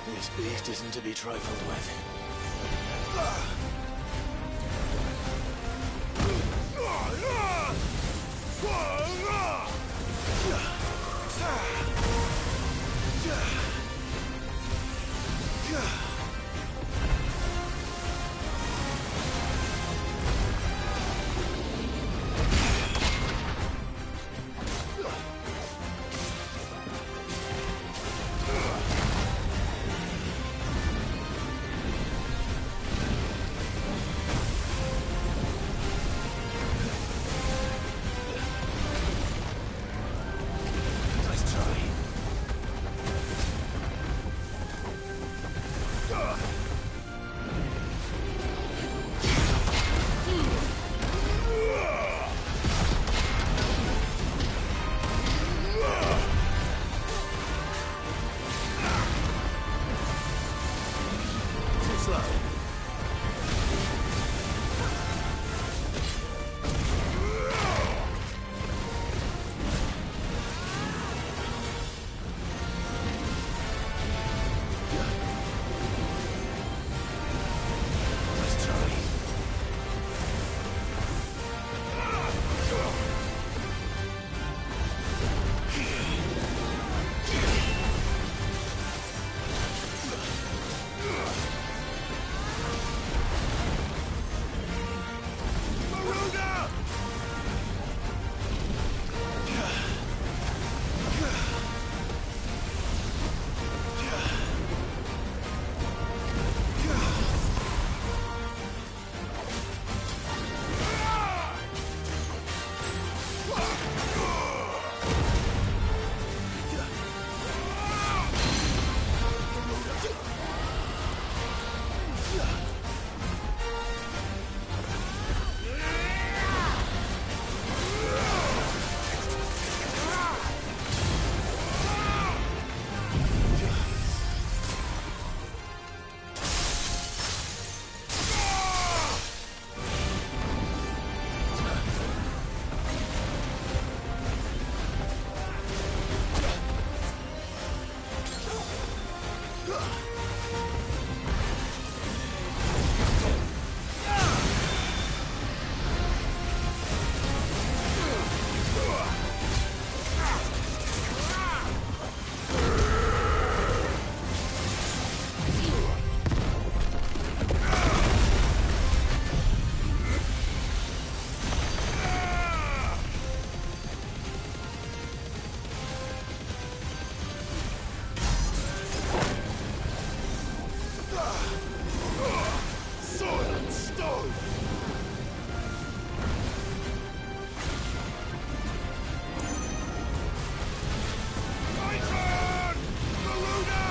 This beast isn't to be trifled with.
Sword and stone! Titan! Maruna!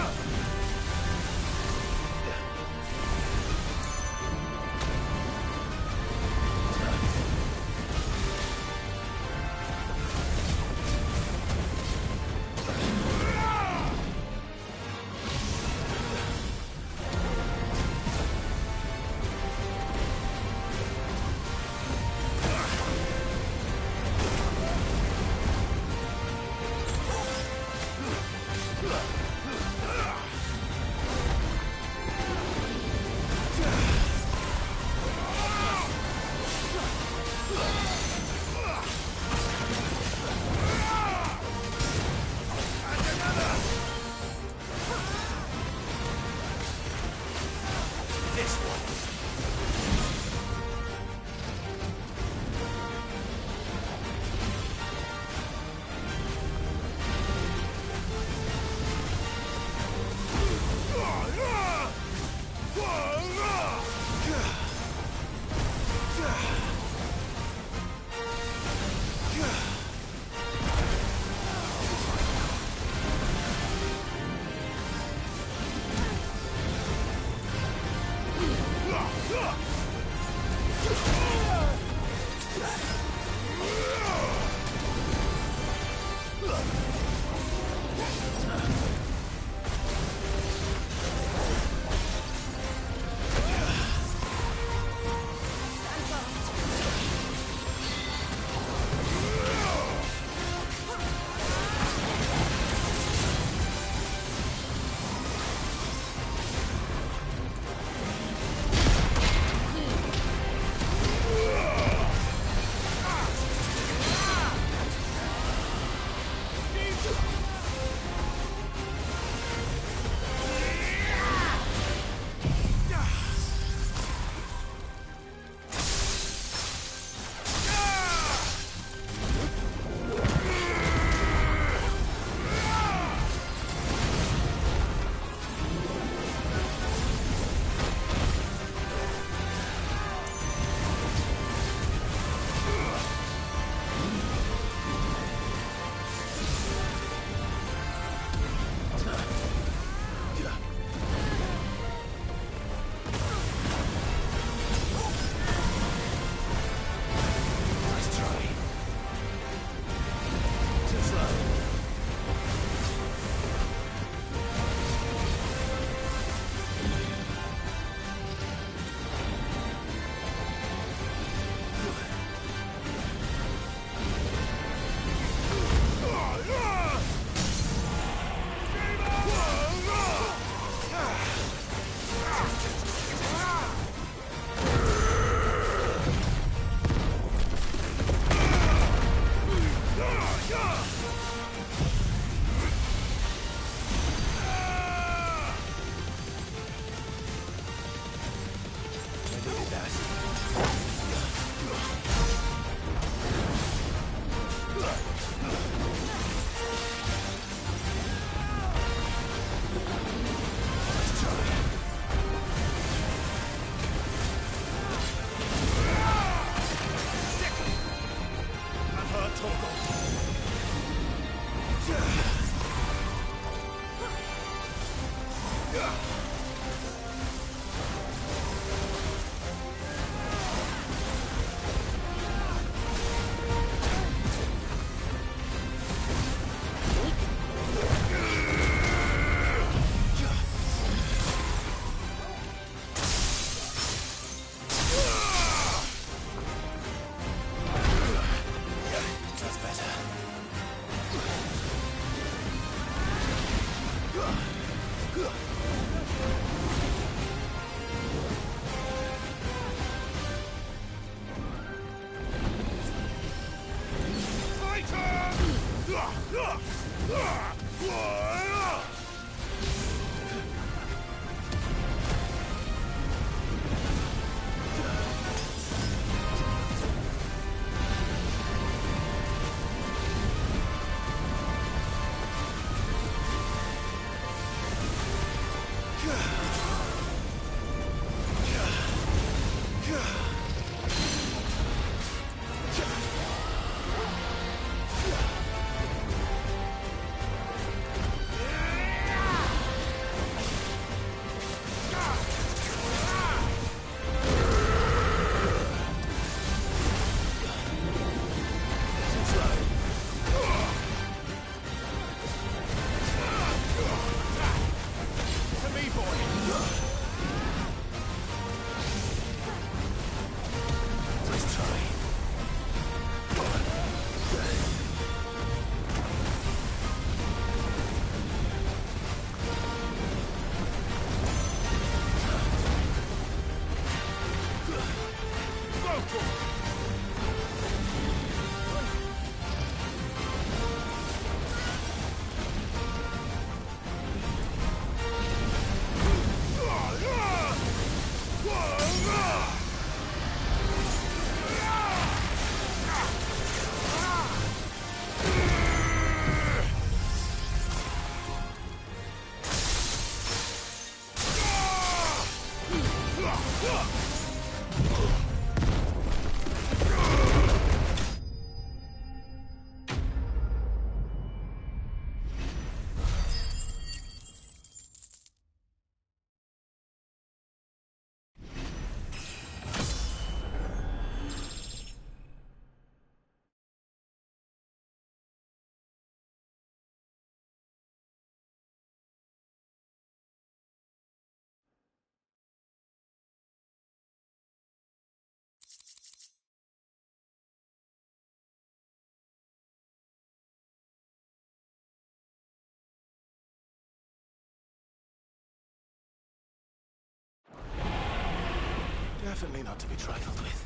Definitely not to be trifled with.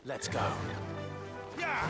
Let's go.
Yeah!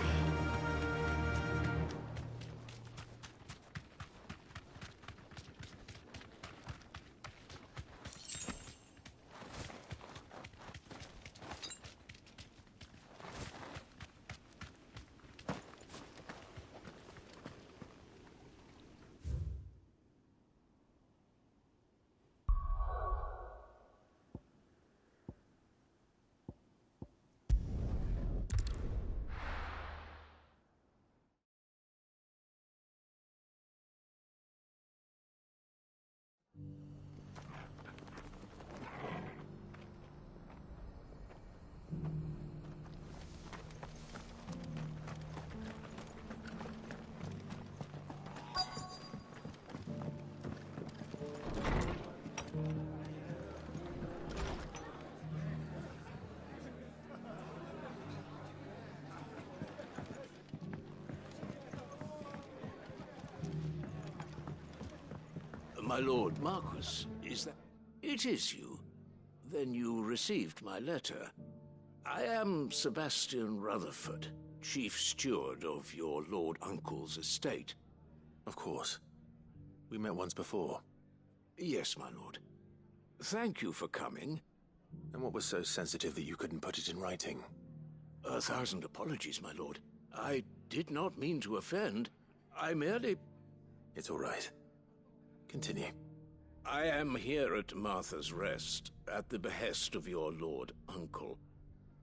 My lord Marquis, is that... It is you. Then you received my letter. I am Sebastian Rutherford, chief steward of your lord uncle's estate.
Of course. We met once before.
Yes, my lord. Thank you for coming.
And what was so sensitive that you couldn't put it in writing?
1,000 apologies, my lord. I did not mean to offend. I merely...
It's all right. Continue.
I am here at Martha's Rest, at the behest of your lord uncle,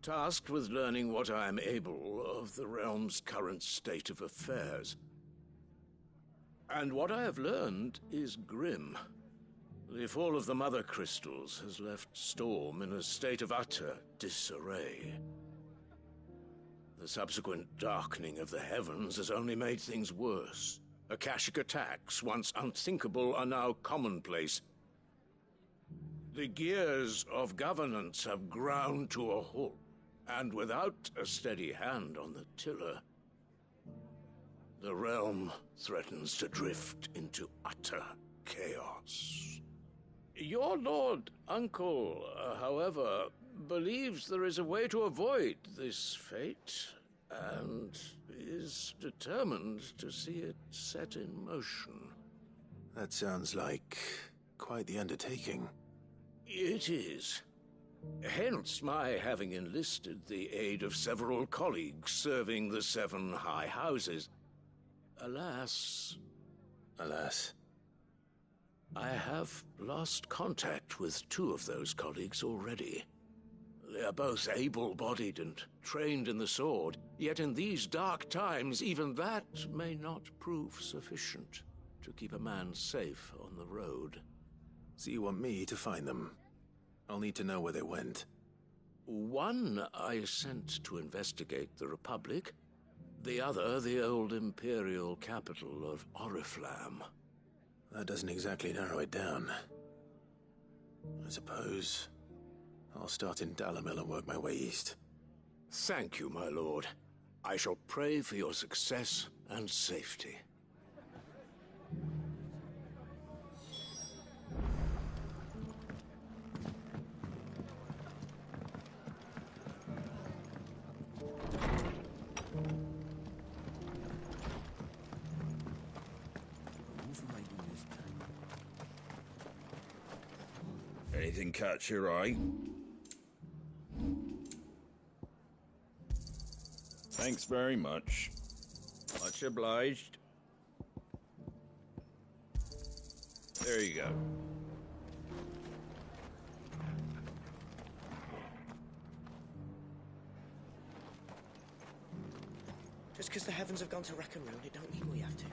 tasked with learning what I am able of the realm's current state of affairs. And what I have learned is grim. The fall of the Mother Crystals has left Storm in a state of utter disarray. The subsequent darkening of the heavens has only made things worse. Akashic attacks, once unthinkable, are now commonplace. The gears of governance have ground to a halt, and without a steady hand on the tiller, the realm threatens to drift into utter chaos. Your lord uncle, however, believes there is a way to avoid this fate, and is determined to see it set in motion.
That sounds like quite the undertaking.
It is. Hence my having enlisted the aid of several colleagues serving the 7 high houses. Alas...
Alas?
I have lost contact with 2 of those colleagues already. They are both able-bodied and trained in the sword, yet in these dark times even that may not prove sufficient to keep a man safe on the road.
So you want me to find them? I'll need to know where they went.
One I sent to investigate the Republic, the other the old Imperial capital of Oriflamme.
That doesn't exactly narrow it down. I suppose I'll start in Dalimil and work my way east.
Thank you, my lord. I shall pray for your success and safety.
Anything catch your eye? Thanks very much. Much obliged. There you go.
Just because the heavens have gone to rack and ruin, it don't mean we have to.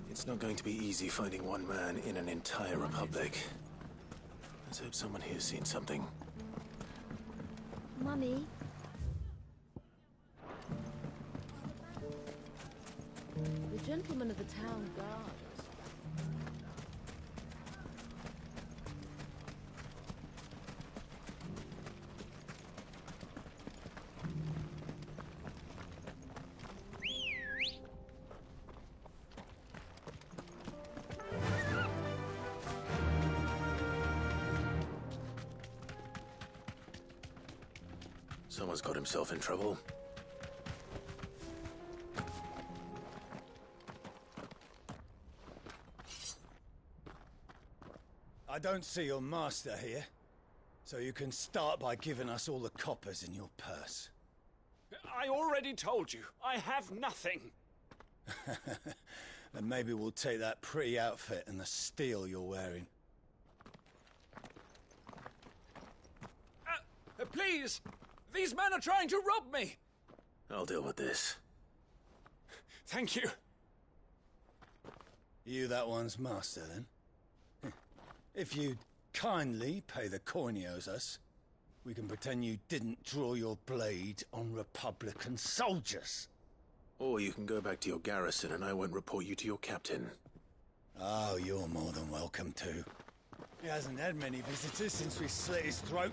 It's not going to be easy finding one man in an entire republic. Let's hope someone here's seen something.
Mummy?
The gentlemen of the town guard.
Someone's got himself in trouble.
I don't see your master here, so you can start by giving us all the coppers in your purse.
I already told you, I have nothing.
Then maybe we'll take that pretty outfit and the steel you're wearing.
Please! These men are trying to rob me!
I'll deal with this.
Thank you.
You that one's master, then? If you'd kindly pay the coin he owes us, we can pretend you didn't draw your blade on Republican soldiers.
Or you can go back to your garrison and I won't report you to your captain.
Oh, you're more than welcome to. He hasn't had many visitors since we slit his throat.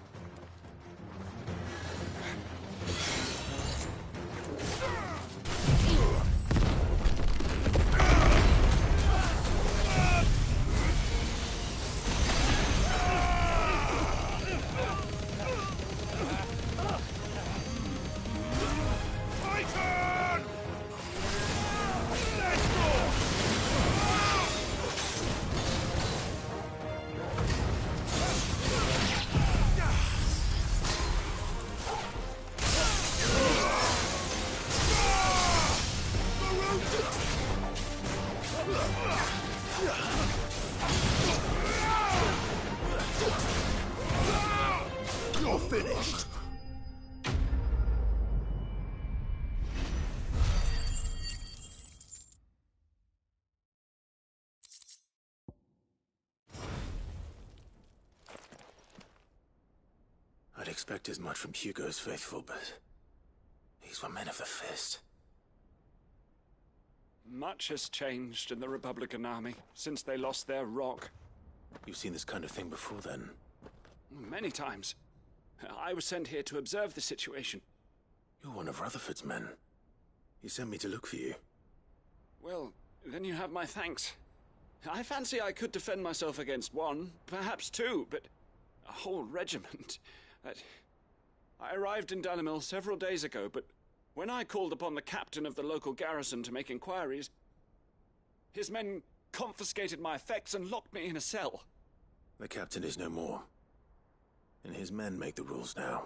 You're finished. I'd expect as much from Hugo's faithful, but these were men of the fist.
Much has changed in the Republican army since they lost their rock.
You've seen this kind of thing before, then?
Many times. I was sent here to observe the situation.
You're one of Rutherford's men. He sent me to look for you.
Well, then you have my thanks. I fancy I could defend myself against one, perhaps two, but a whole regiment. I arrived in Dalimil several days ago, but when I called upon the captain of the local garrison to make inquiries, his men confiscated my effects and locked me in a cell.
The captain is no more, and his men make the rules now.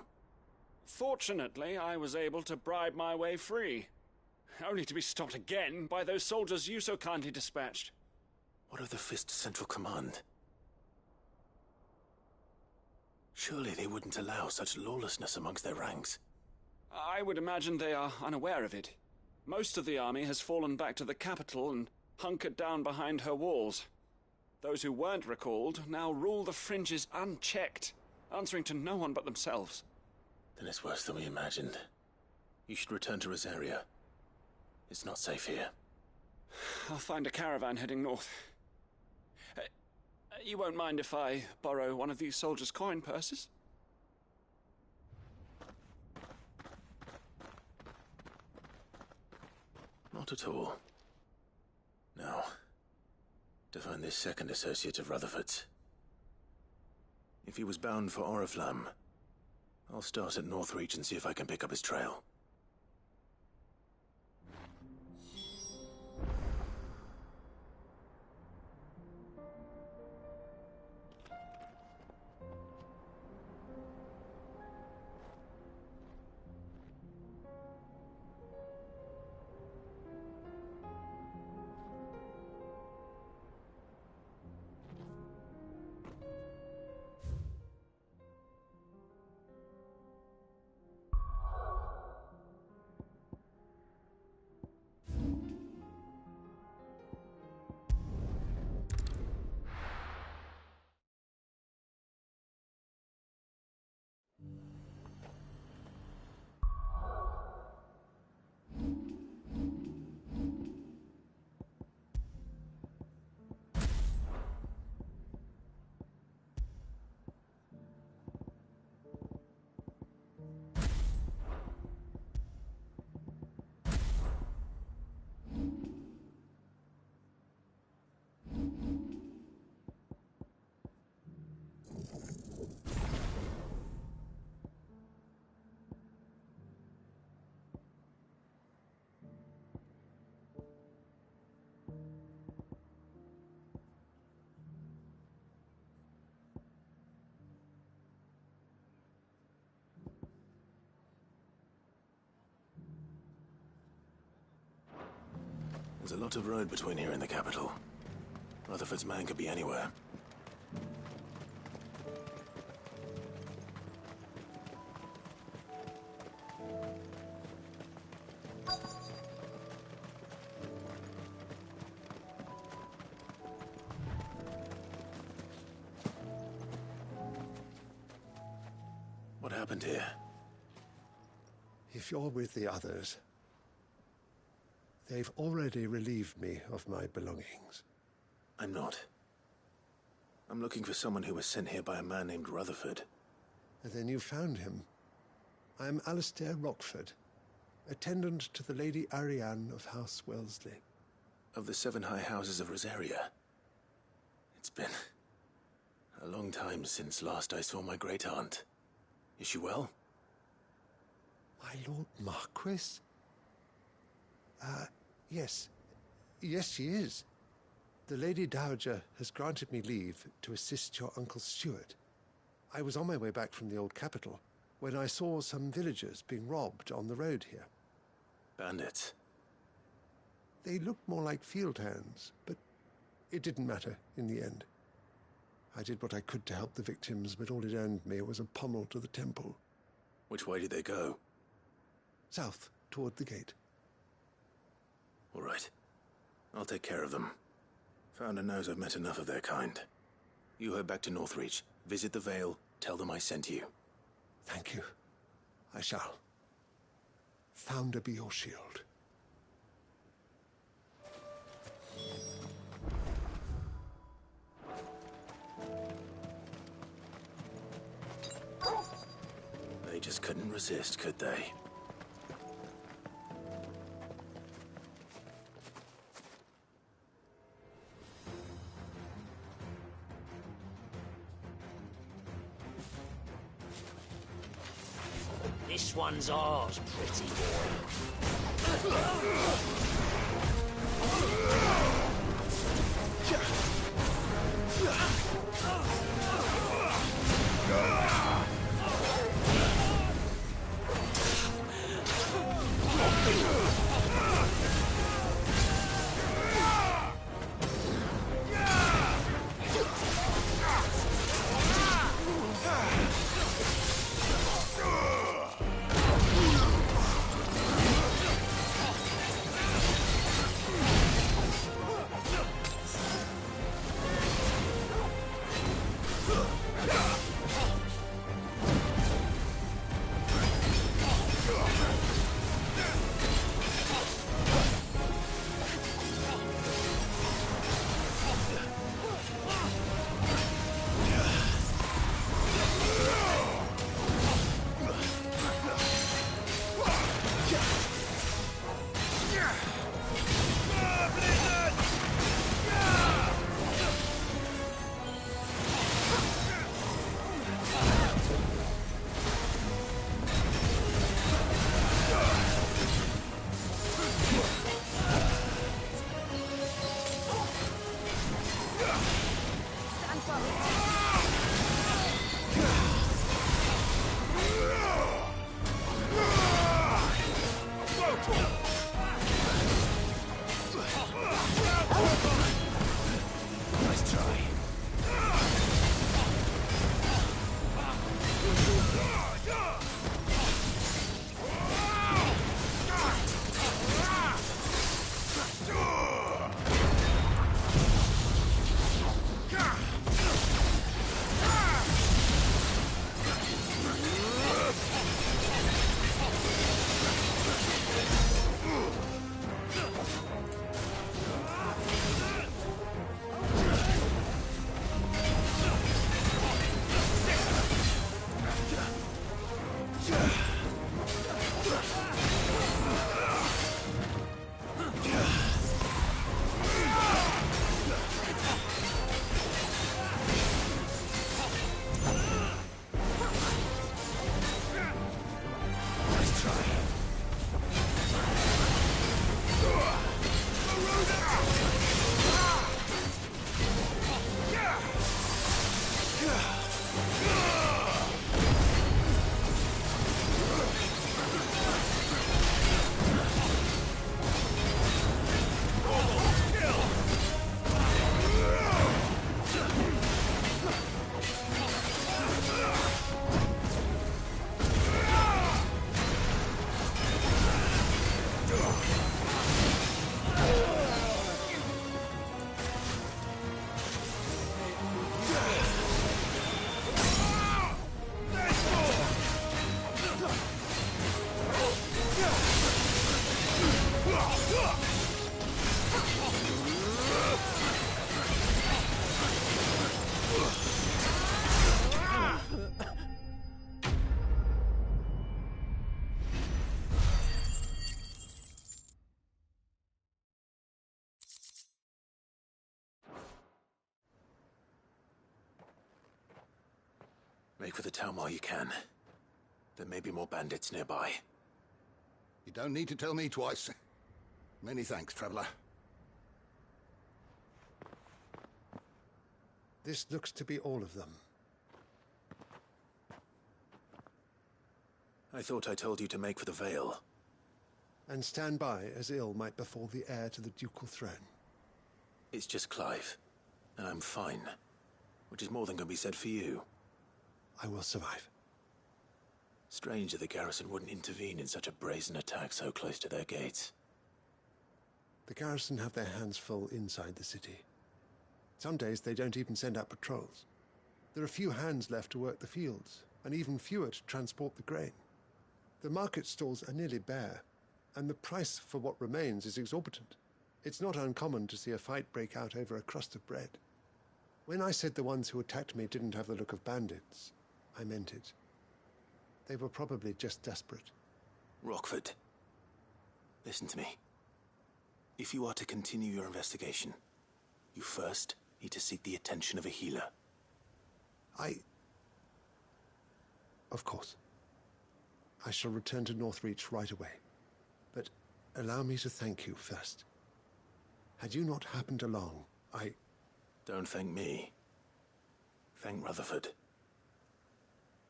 Fortunately, I was able to bribe my way free, only to be stopped again by those soldiers you so kindly dispatched.
What of the Fist Central Command? Surely they wouldn't allow such lawlessness amongst their ranks.
I would imagine they are unaware of it. Most of the army has fallen back to the capital and hunkered down behind her walls.
Those who weren't recalled now rule the fringes unchecked, answering to no one but themselves.
Then it's worse than we imagined. You should return to Rosaria. It's not safe here.
I'll find a caravan heading north. You won't mind if I borrow one of these soldiers' coin purses?
Not at all. Now, to find this second associate of Rutherford's. If he was bound for Oriflamme, I'll start at Northreach and see if I can pick up his trail. There's a lot of road between here and the capital. Rutherford's man could be anywhere. What happened here?
If you're with the others, they've already relieved me of my belongings.
I'm not. I'm looking for someone who was sent here by a man named Rutherford.
And then you found him. I'm Alistair Rockford, attendant to the Lady Ariane of House Wellesley.
Of the 7 high houses of Rosaria. It's been a long time since last I saw my great-aunt. Is she well?
My Lord Marquis? Yes. Yes, she is. The Lady Dowager has granted me leave to assist your Uncle Stuart. I was on my way back from the old capital when I saw some villagers being robbed on the road here.
Bandits?
They looked more like field hands, but it didn't matter in the end. I did what I could to help the victims, but all it earned me was a pommel to the temple.
Which way did they go?
South, toward the gate.
All right. I'll take care of them. Founder knows I've met enough of their kind. You head back to Northreach, visit the Vale, tell them I sent you.
Thank you. I shall. Founder be your shield.
They just couldn't resist, could they?
This one's ours, pretty boy.
Nice try. Make for the town while you can. There may be more bandits nearby.
You don't need to tell me twice. Many thanks, traveler.
This looks to be all of them.
I thought I told you to make for the Vale.
And stand by as ill might befall the heir to the ducal throne.
It's just Clive, and I'm fine. Which is more than can be said for you.
I will survive.
Strange that the garrison wouldn't intervene in such a brazen attack so close to their gates.
The garrison have their hands full inside the city. Some days they don't even send out patrols. There are few hands left to work the fields, and even fewer to transport the grain. The market stalls are nearly bare, and the price for what remains is exorbitant. It's not uncommon to see a fight break out over a crust of bread. When I said the ones who attacked me didn't have the look of bandits, I meant it. They were probably just desperate.
Rockford, listen to me. If you are to continue your investigation, you first need to seek the attention of a healer.
Of course. I shall return to Northreach right away. But allow me to thank you first. Had you not happened along,
Don't thank me. Thank Rutherford.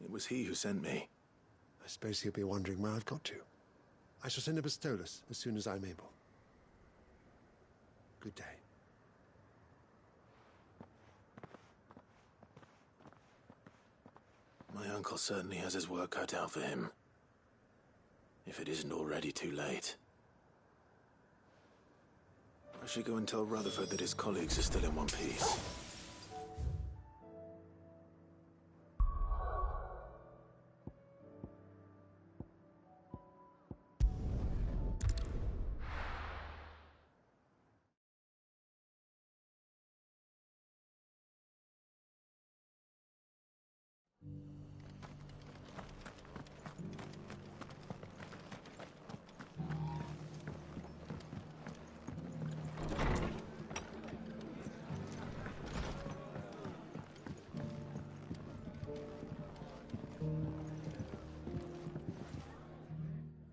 It was he who sent me.
I suppose he'll be wondering where I've got to. I shall send a Bastolus as soon as I'm able. Good day.
My uncle certainly has his work cut out for him. If it isn't already too late. I should go and tell Rutherford that his colleagues are still in one piece.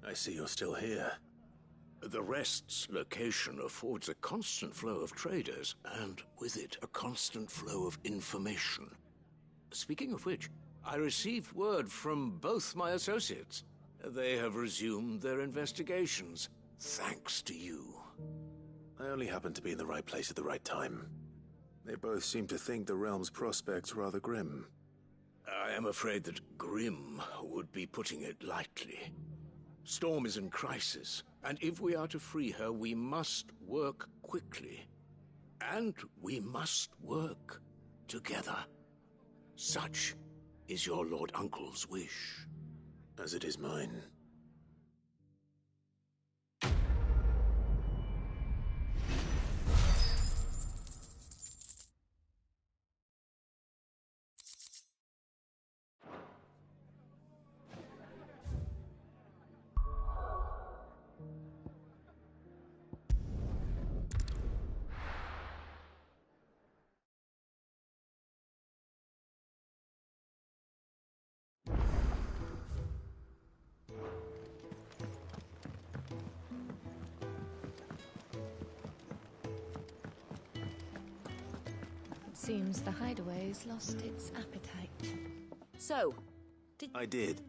I see you're still here.
The Rest's location affords a constant flow of traders, and with it, a constant flow of information. Speaking of which, I received word from both my associates. They have resumed their investigations, thanks to you.
I only happened to be in the right place at the right time. They both seem to think the realm's prospects rather grim.
I am afraid that grim would be putting it lightly. Storm is in crisis, and if we are to free her, we must work quickly. And we must work together. Such is your Lord Uncle's wish.
As it is mine.
Seems the hideaway's lost its appetite.
So,
I did.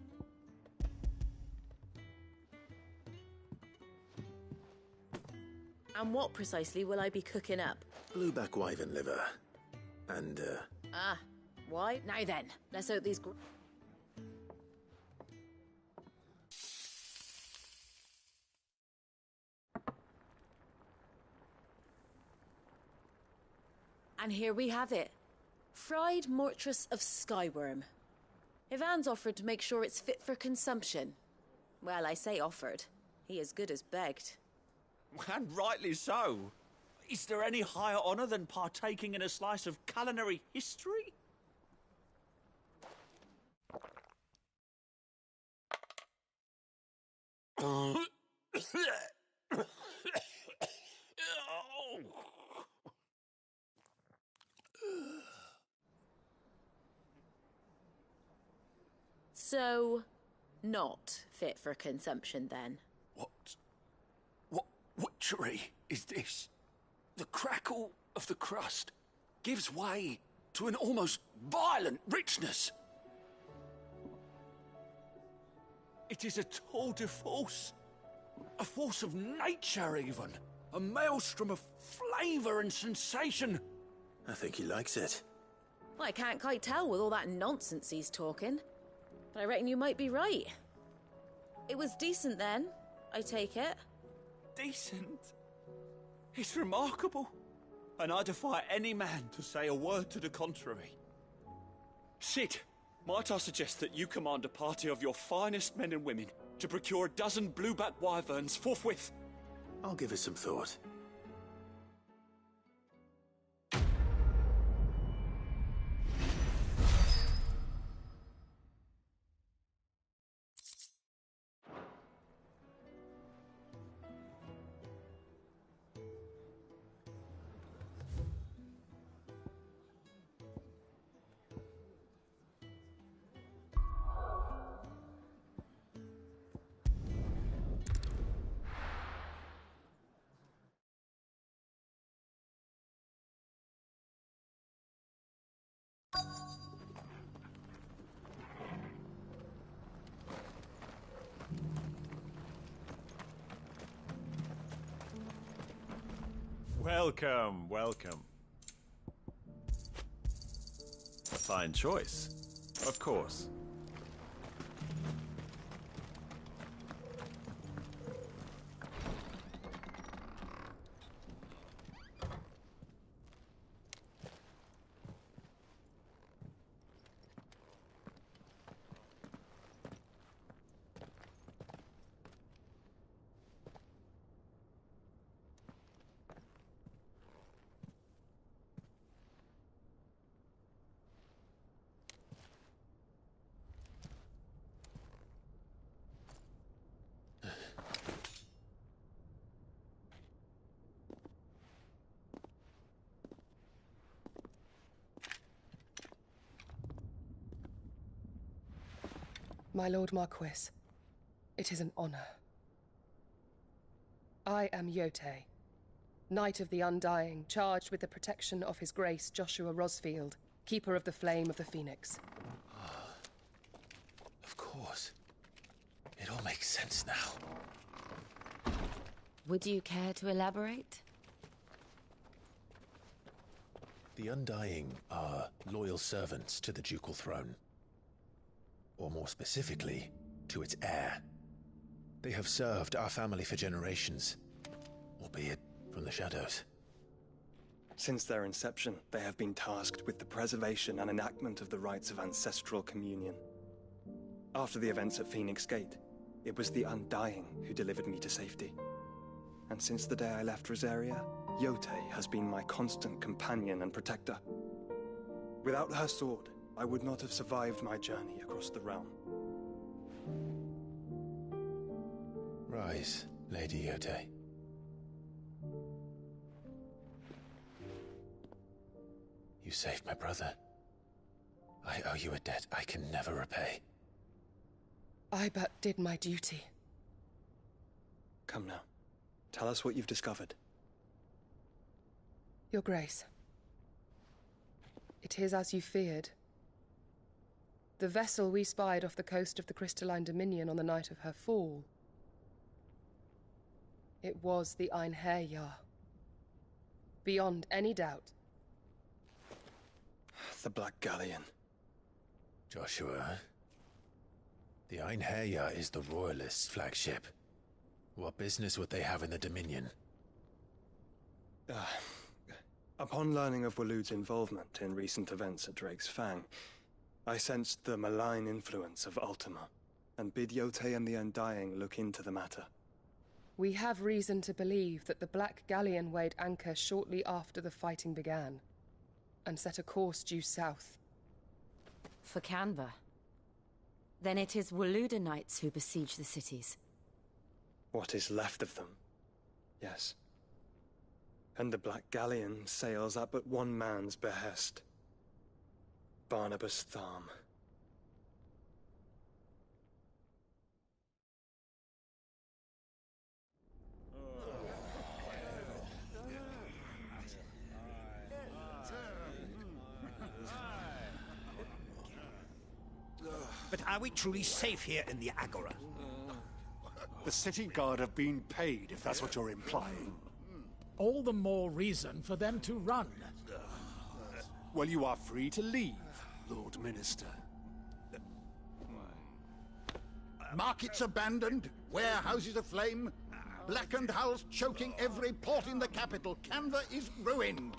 And what precisely will I be cooking up?
Blueback wyvern liver. And,
Ah, why? Now then, let's hope these... And here we have it. Fried mortress of skyworm. Ivan's offered to make sure it's fit for consumption. Well, I say offered. He as good as begged.
And rightly so. Is there any higher honour than partaking in a slice of culinary history?
So, not fit for consumption then?
What witchery is this? The crackle of the crust gives way to an almost violent richness. It is a tour de force. A force of nature, even. A maelstrom of flavour and sensation.
I think he likes it.
Well, I can't quite tell with all that nonsense he's talking. But I reckon you might be right. It was decent then, I take it.
Decent? It's remarkable. And I defy any man to say a word to the contrary. Sid, might I suggest that you command a party of your finest men and women to procure a dozen blueback wyverns forthwith?
I'll give it some thought.
Welcome, welcome. A fine choice, of course.
My Lord Marquis, it is an honor. I am Yote, Knight of the Undying, charged with the protection of His Grace Joshua Rosfield, Keeper of the Flame of the Phoenix.
Of course. It all makes sense now.
Would you care to elaborate?
The Undying are loyal servants to the ducal throne. Or more specifically, to its heir. They have served our family for generations, albeit from the shadows.
Since their inception, they have been tasked with the preservation and enactment of the rites of ancestral communion. After the events at Phoenix Gate, it was the Undying who delivered me to safety. And since the day I left Rosaria, Yote has been my constant companion and protector. Without her sword, I would not have survived my journey across the realm.
Rise, Lady Yote. You saved my brother. I owe you a debt I can never repay.
I but did my duty.
Come now. Tell us what you've discovered.
Your Grace. It is as you feared. The vessel we spied off the coast of the Crystalline Dominion on the night of her fall. It was the Einherjar. Beyond any doubt.
The Black Galleon.
Joshua, the Einherjar is the Royalists' flagship. What business would they have in the Dominion?
Upon learning of Waloed's involvement in recent events at Drake's Fang, I sensed the malign influence of Ultima, and bid Yote and the Undying look into the matter.
We have reason to believe that the Black Galleon weighed anchor shortly after the fighting began, and set a course due south.
For Canva. Then it is Waloed Knights who besiege the cities.
What is left of them, yes. And the Black Galleon sails at but one man's behest. Barnabas Tharm.
But are we truly safe here in the Agora?
The city guard have been paid, if that's what you're implying.
All the more reason for them to run.
Well, you are free to leave, Lord Minister.
Markets abandoned, warehouses aflame, blackened hulls choking every port in the capital. Canva is ruined.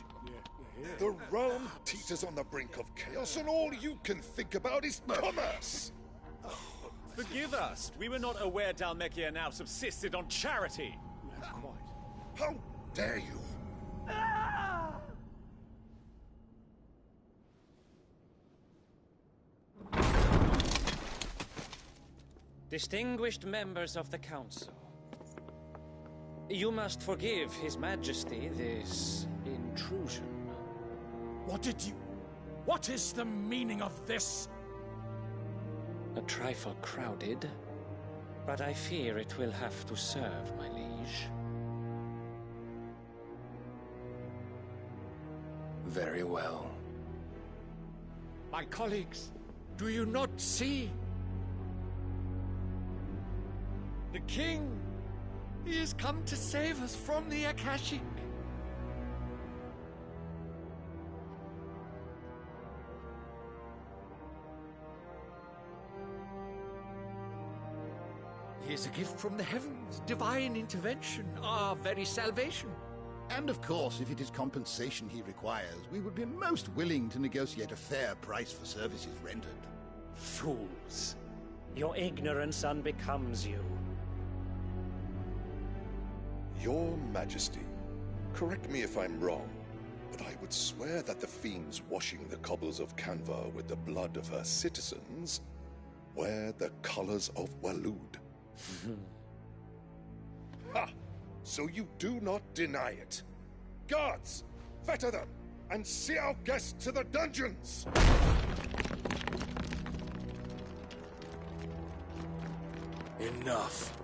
The realm teeters on the brink of chaos, and all you can think about is commerce!
Forgive us. We were not aware Dhalmekia now subsisted on charity.
How dare you?
Distinguished members of the Council, you must forgive His Majesty this intrusion.
What is the meaning of this?
A trifle crowded, but I fear it will have to serve, my liege.
Very well.
My colleagues, do you not see? The king! He has come to save us from the Akashic. He is a gift from the heavens, divine intervention, our very salvation.
And of course, if it is compensation he requires, we would be most willing to negotiate a fair price for services rendered.
Fools. Your ignorance unbecomes you.
Your Majesty, correct me if I'm wrong, but I would swear that the fiends washing the cobbles of Canva with the blood of her citizens wear the colors of Waloed. Ha! So you do not deny it. Guards, fetter them, and see our guests to the dungeons!
Enough.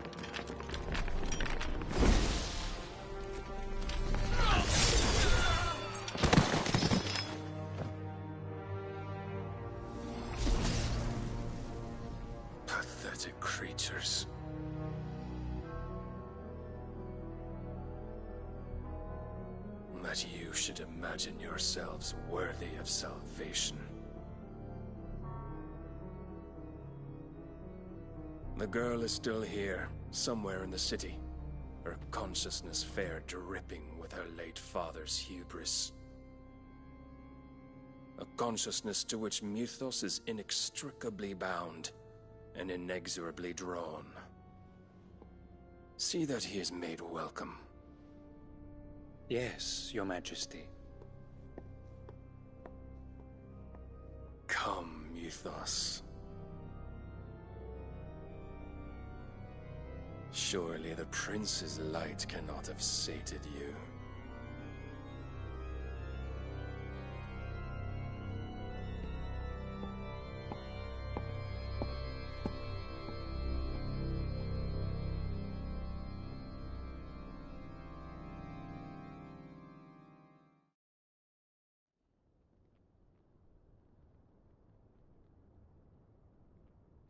Pathetic creatures.
that you should imagine yourselves worthy of salvation. The girl is still here, somewhere in the city, her consciousness fair dripping with her late father's hubris. A consciousness to which Mythos is inextricably bound and inexorably drawn. See that he is made welcome.
Yes, Your Majesty.
Come, Mythos. Surely the prince's light cannot have sated you.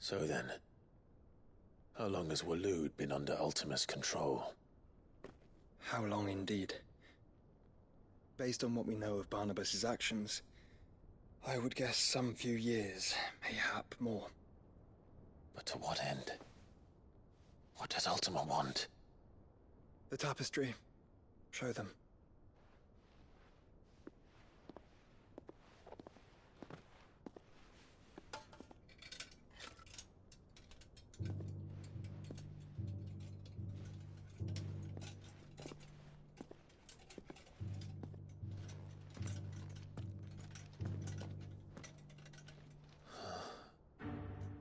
So then, how long has Waloed been under Ultima's control?
How long indeed? Based on what we know of Barnabas's actions, I would guess some few years, mayhap more.
But to what end? What does Ultima want?
The tapestry. Show them.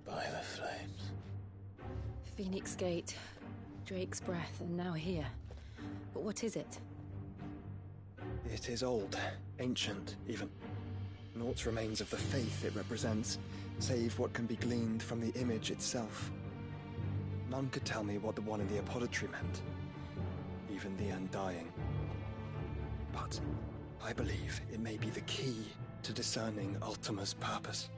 By the flames.
Phoenix Gate, Drake's Breath, and now here. But what is it?
It is old, ancient, even. Naught remains of the faith it represents, save what can be gleaned from the image itself. None could tell me what the one in the apothecary meant, even the Undying. But I believe it may be the key to discerning Ultima's purpose.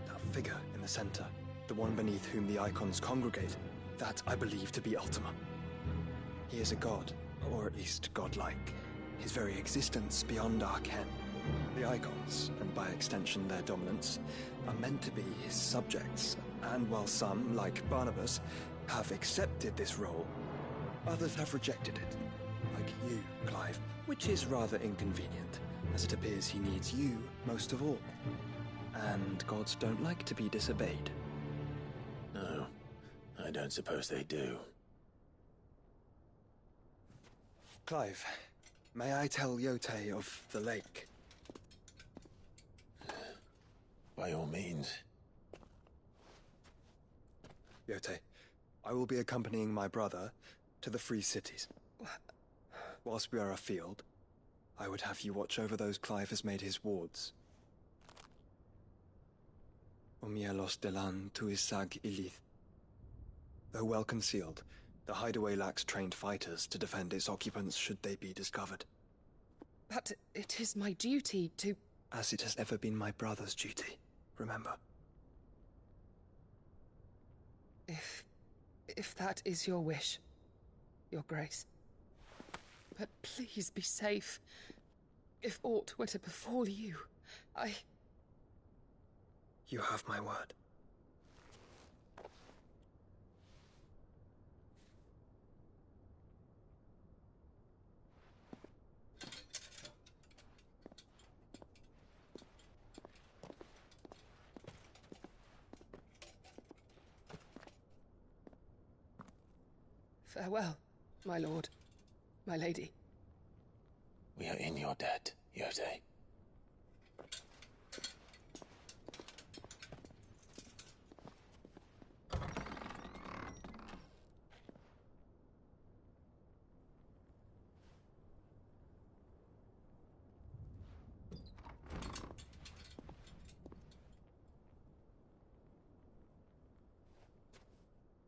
That figure in the center, the one beneath whom the icons congregate, that I believe to be Ultima. He is a god, or at least godlike, his very existence beyond our ken. The icons, and by extension their dominance, are meant to be his subjects, and while some, like Barnabas, have accepted this role, others have rejected it, like you, Clive, which is rather inconvenient, as it appears he needs you most of all. And gods don't like to be disobeyed.
No, I don't suppose they do.
Clive, may I tell Yote of the lake?
By all means.
Yote, I will be accompanying my brother to the Free Cities. Whilst we are afield, I would have you watch over those Clive has made his wards. Umielos delan tuisag ilith. Though well concealed, the hideaway lacks trained fighters to defend its occupants should they be discovered.
But it is my duty to...
As it has ever been my brother's duty, remember.
If that is your wish, Your Grace. But please be safe. If aught were to befall you,
You have my word.
Farewell, my lord, my lady.
We are in your debt, Yote.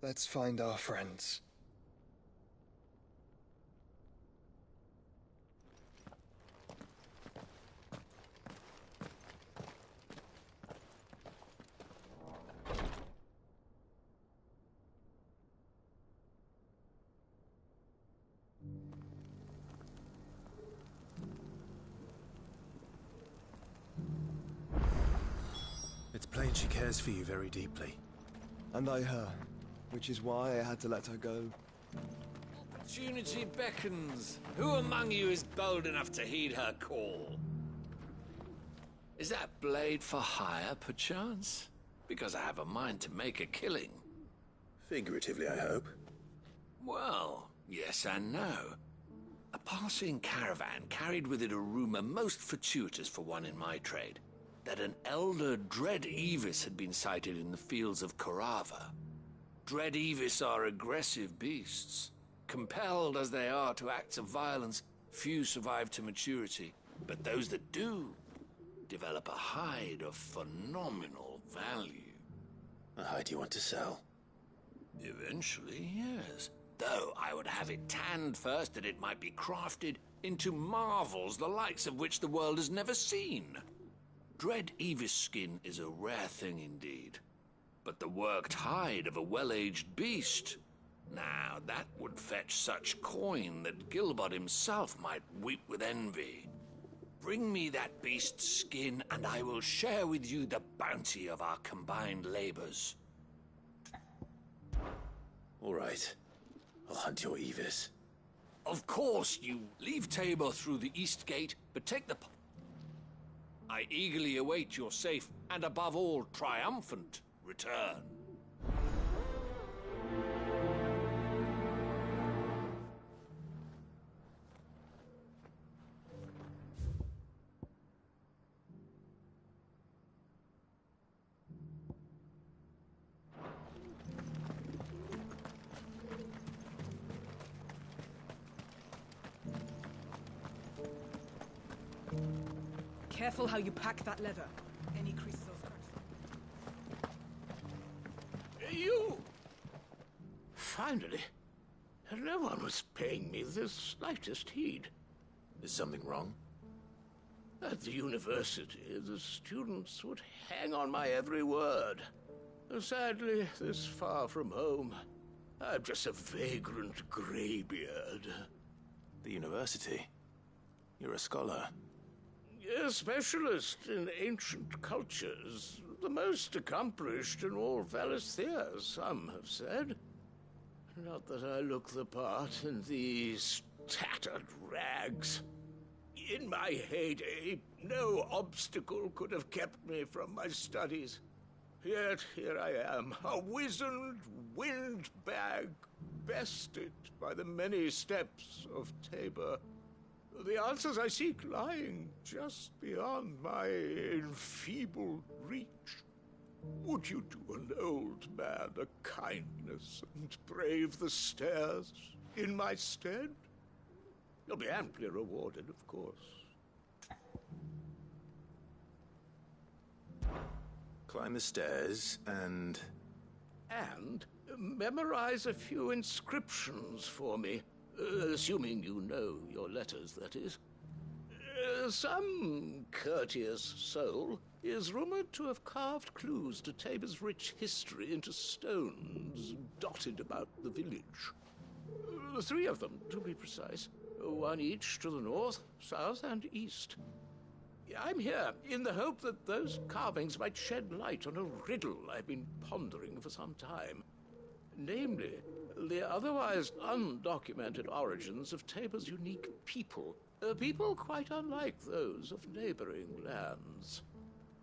Let's find our friends.
She cares for you very deeply.
And I her, which is why I had to let her go.
Opportunity beckons. Who among you is bold enough to heed her call? Is that blade for hire, perchance? Because I have a mind to make a killing.
Figuratively, I hope.
Well, yes and no. A passing caravan carried with it a rumor most fortuitous for one in my trade, that an elder Dread Evis had been sighted in the fields of Korava. Dread Evis are aggressive beasts. Compelled as they are to acts of violence, few survive to maturity, but those that do develop a hide of phenomenal value.
A hide you want to sell?
Eventually, yes. Though I would have it tanned first that it might be crafted into marvels the likes of which the world has never seen. Dread Evis skin is a rare thing indeed. But the worked hide of a well-aged beast, now that would fetch such coin that Gilbert himself might weep with envy. Bring me that beast's skin, and I will share with you the bounty of our combined labors.
All right. I'll hunt your Evis.
Of course, you leave Tabor through the east gate, but take the... I eagerly await your safe, and above all, triumphant return.
Careful how you pack that leather. Any creases or scratches.
You! Finally. No one was paying me the slightest heed.
Is something wrong?
At the university, the students would hang on my every word. Sadly, this far from home, I'm just a vagrant greybeard.
The university? You're a scholar.
A specialist in ancient cultures. The most accomplished in all Valisthea, some have said. Not that I look the part in these tattered rags. In my heyday, no obstacle could have kept me from my studies. Yet here I am, a wizened windbag, bested by the many steps of Tabor. The answers I seek lying just beyond my enfeebled reach. Would you do an old man a kindness and brave the stairs in my stead? You'll be amply rewarded, of course.
Climb the stairs and...
And memorize a few inscriptions for me. Assuming you know your letters, that is. Some courteous soul is rumored to have carved clues to Tabor's rich history into stones dotted about the village. 3 of them, to be precise. 1 each to the north, south, and east. I'm here in the hope that those carvings might shed light on a riddle I've been pondering for some time. Namely, the otherwise undocumented origins of Tabor's unique people. People quite unlike those of neighboring lands.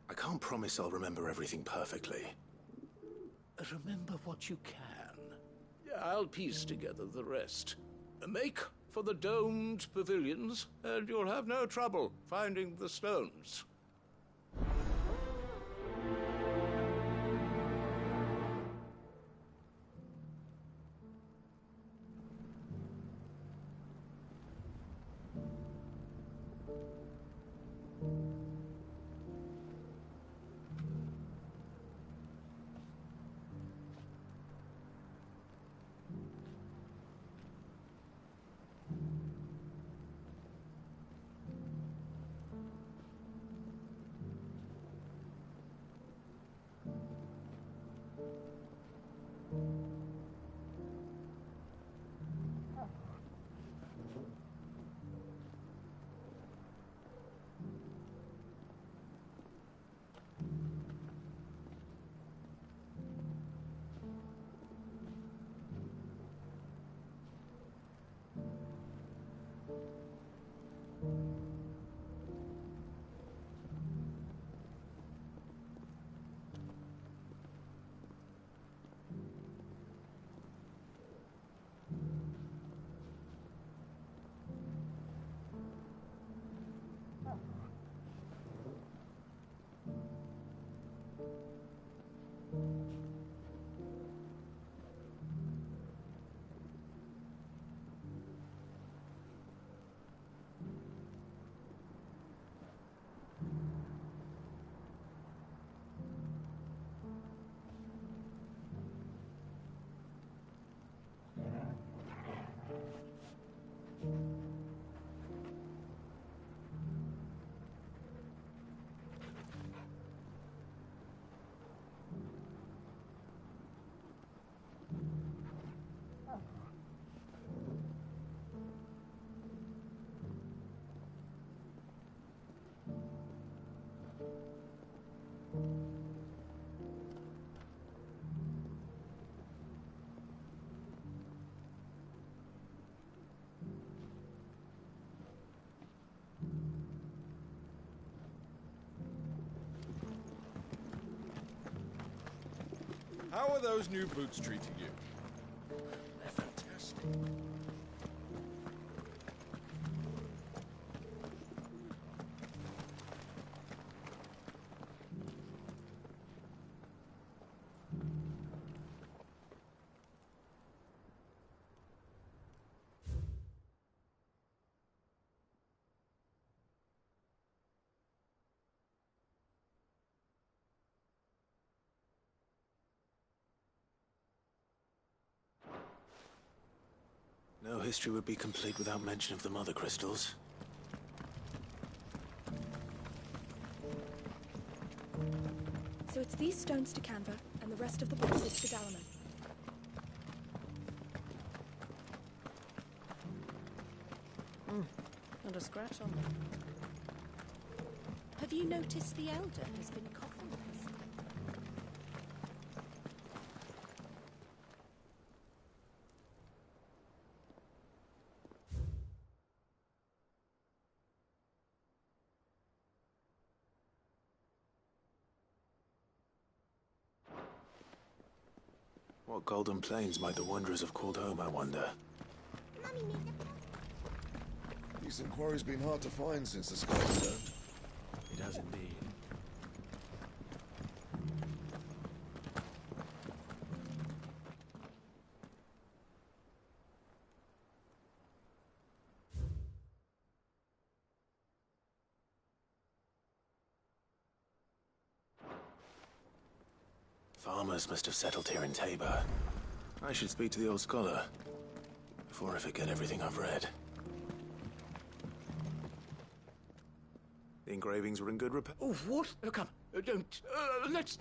I can't promise I'll remember everything perfectly.
Remember what you can. I'll piece together the rest. Make for the domed pavilions, and you'll have no trouble finding the stones.
How are those new boots treating you? They're fantastic.
No history would be complete without mention of the mother crystals.
So it's these stones to Canva, and the rest of the boxes to Dalaman.
Not a scratch on them.
Have you noticed the Elder has been coughing recently?
What golden plains might the wanderers have called home, I wonder?
Decent quarry's been hard to find since the sky turned.
It has indeed.
Farmers must have settled here in Tabor. I should speak to the old scholar before I forget everything I've read. The engravings were in good repair.
Oh, what? Come, don't. Let's.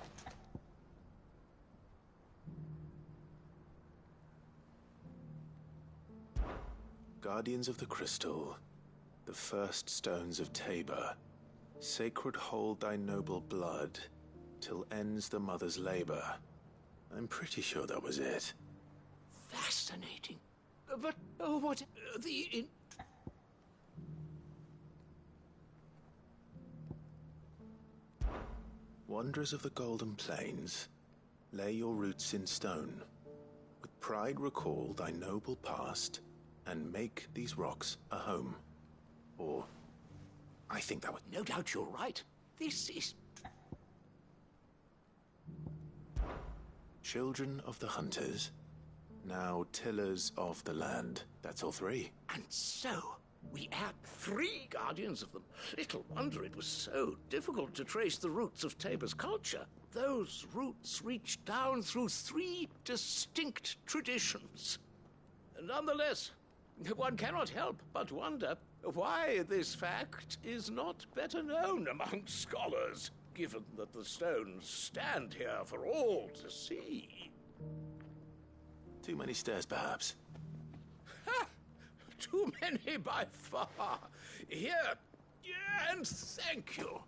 Guardians of the Crystal, the first stones of Tabor. Sacred hold thy noble blood, till ends the mother's labor. I'm pretty sure that was it.
Fascinating. But, what?
Wanderers of the Golden Plains, lay your roots in stone. With pride recall thy noble past, and make these rocks a home. Or, I think that would...
No doubt you're right. This is...
Children of the Hunters, now tillers of the land. That's all three.
And so, we had 3 guardians of them. Little wonder it was so difficult to trace the roots of Tabor's culture. Those roots reached down through 3 distinct traditions. Nonetheless, one cannot help but wonder why this fact is not better known among scholars, given that the stones stand here for all to see.
Too many stairs, perhaps.
Ha! Too many by far. Here, and thank you.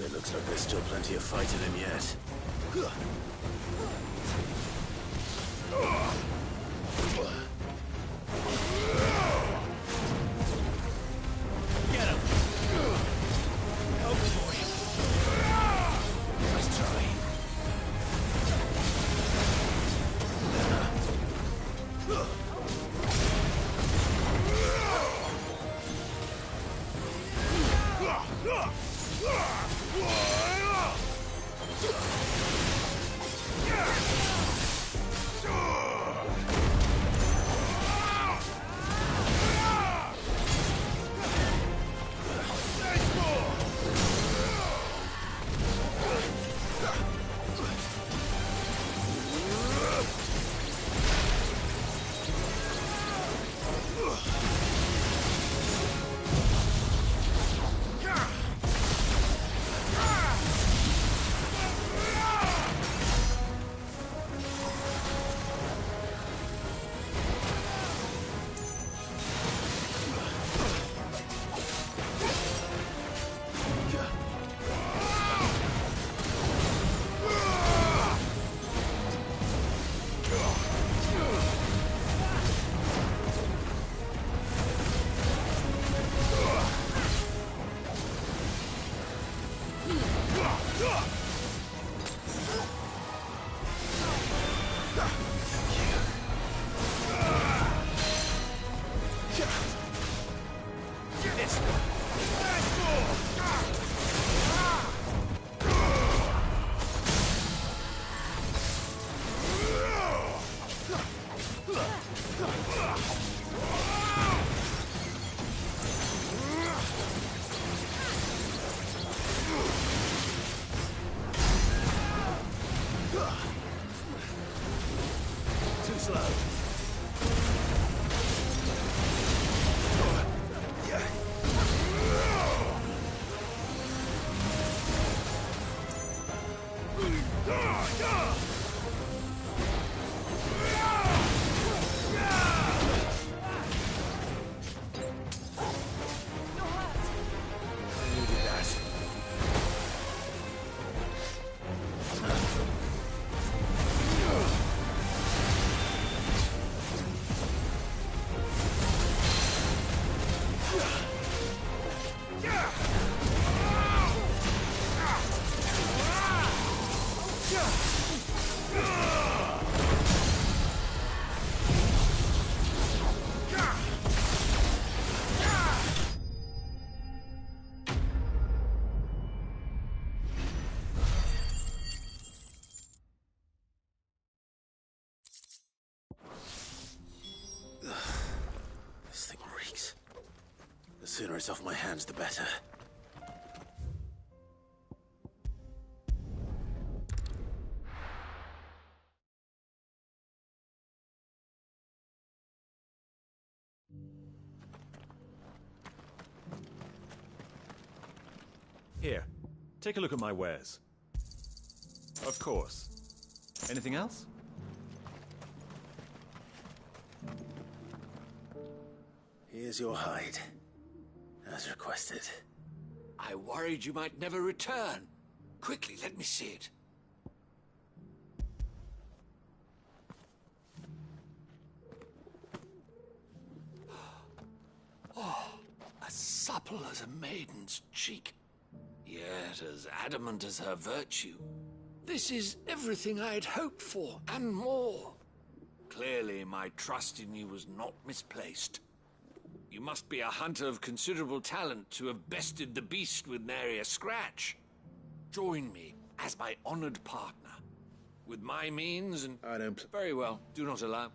But it looks like there's still plenty of fight in him yet.
Get him! Oh boy! Nice try. Too slow. This thing reeks. The sooner it's off my hands, the better.
Here, take a look at my wares. Of course. Anything else?
Here's your hide, as requested.
I worried you might never return. Quickly, let me see it. Oh, as supple as a maiden's cheek, yet as adamant as her virtue. This is everything I had hoped for, and more. Clearly, my trust in you was not misplaced. You must be a hunter of considerable talent to have bested the beast with nary a scratch. Join me as my honored partner. With my means and...
I don't...
Very well. Do not allow...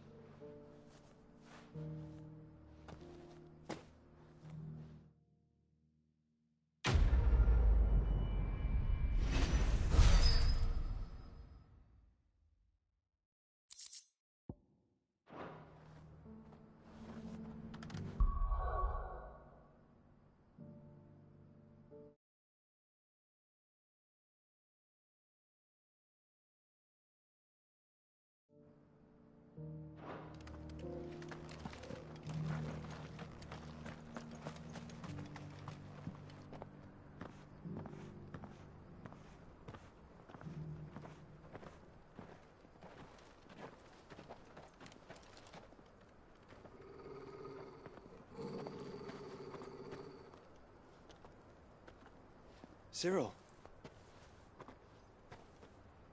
Cyril.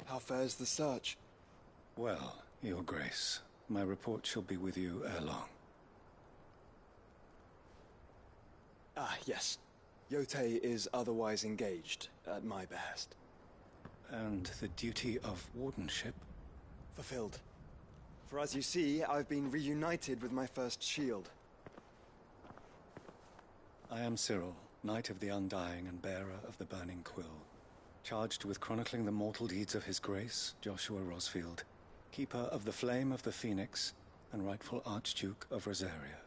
How fares the search?
Well, Your Grace, my report shall be with you ere long.
Ah, yes. Yotei is otherwise engaged, at my behest.
And the duty of wardenship?
Fulfilled. For as you see, I've been reunited with my first shield.
I am Cyril, Knight of the Undying and bearer of the Burning Quill, charged with chronicling the mortal deeds of His Grace, Joshua Rosfield, Keeper of the Flame of the Phoenix, and rightful Archduke of Rosaria.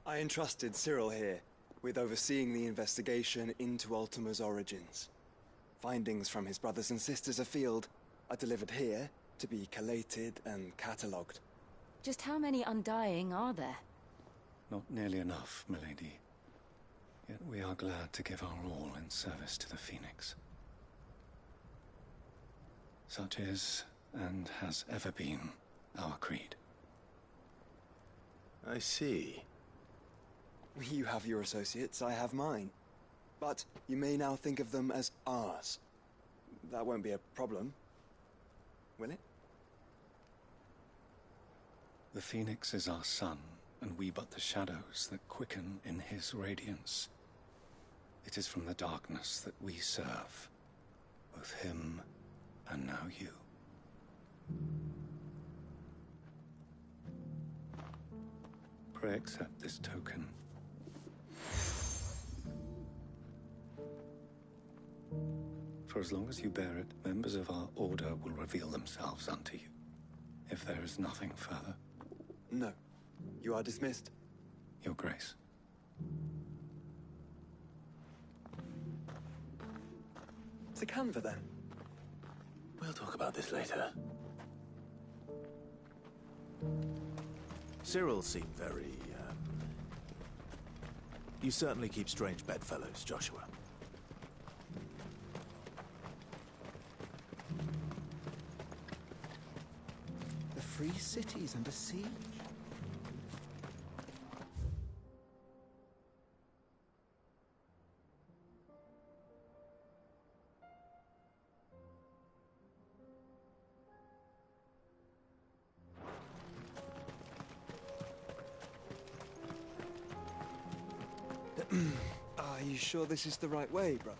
I entrusted Cyril here with overseeing the investigation into Ultima's origins. Findings from his brothers and sisters afield are delivered here to be collated and catalogued.
Just how many Undying are there?
Not nearly enough, milady. Yet we are glad to give our all in service to the Phoenix. Such is, and has ever been, our creed.
I see.
You have your associates, I have mine. But you may now think of them as ours. That won't be a problem, will it?
The Phoenix is our sun, and we but the shadows that quicken in his radiance. It is from the darkness that we serve, both him and now you. Pray accept this token. For as long as you bear it, members of our order will reveal themselves unto you. If there is nothing further.
No. You are dismissed.
Your Grace.
To Canva, then.
We'll talk about this later. Cyril seemed very, You certainly keep strange bedfellows, Joshua.
The free city's under siege.
Are you sure this is the right way, brother?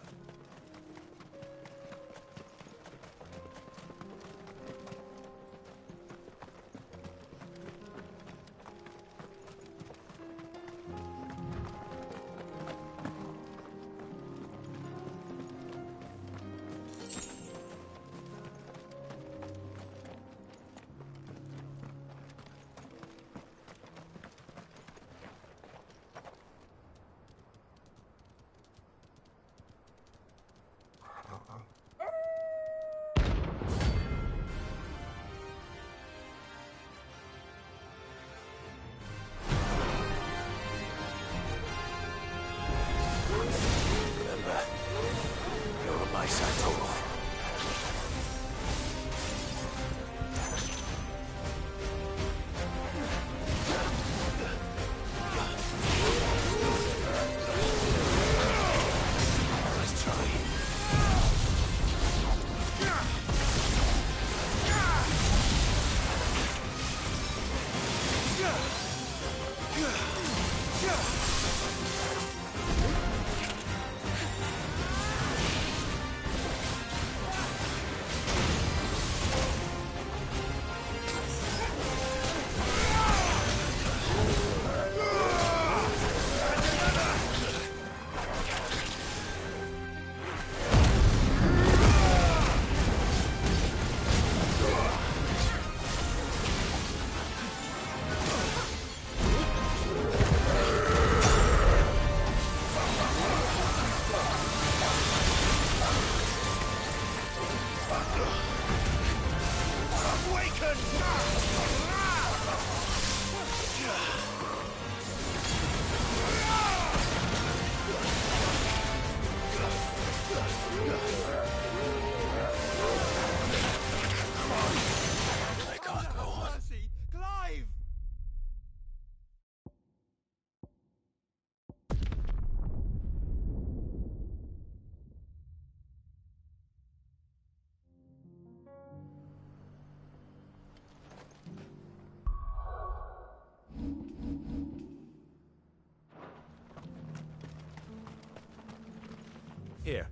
Here,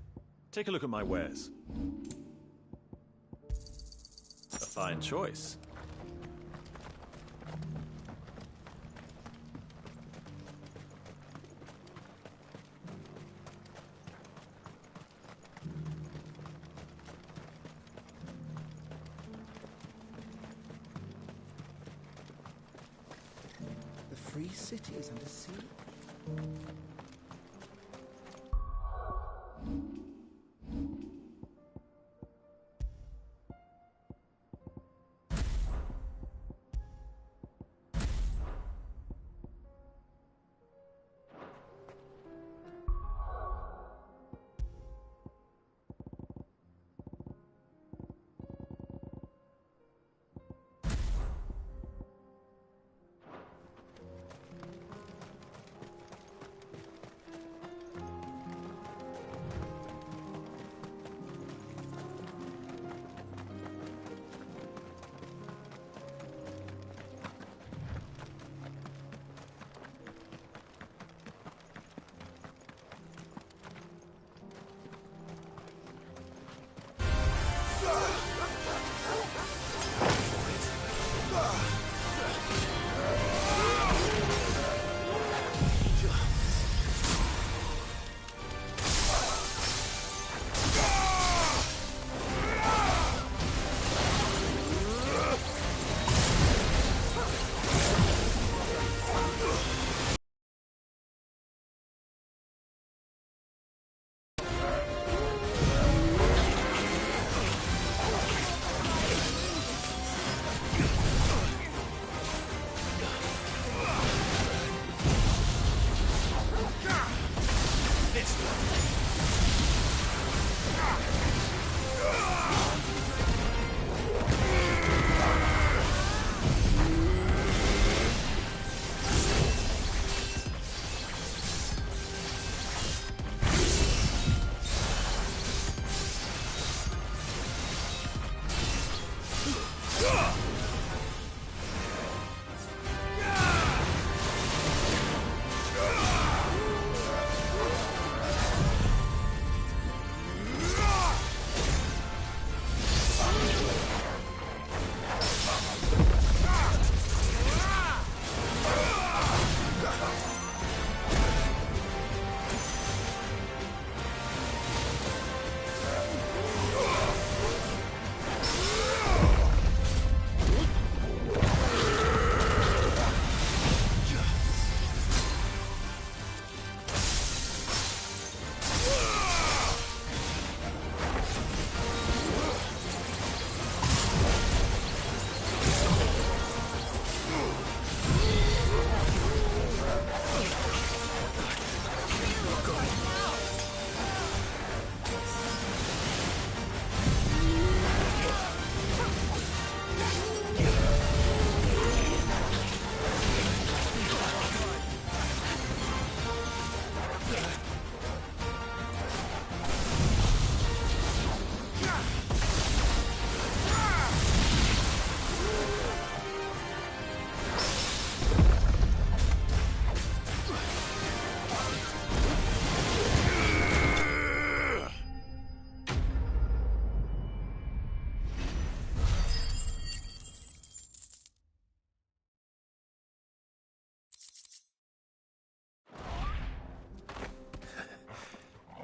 take a look at my wares. A fine choice.
The free cities under sea.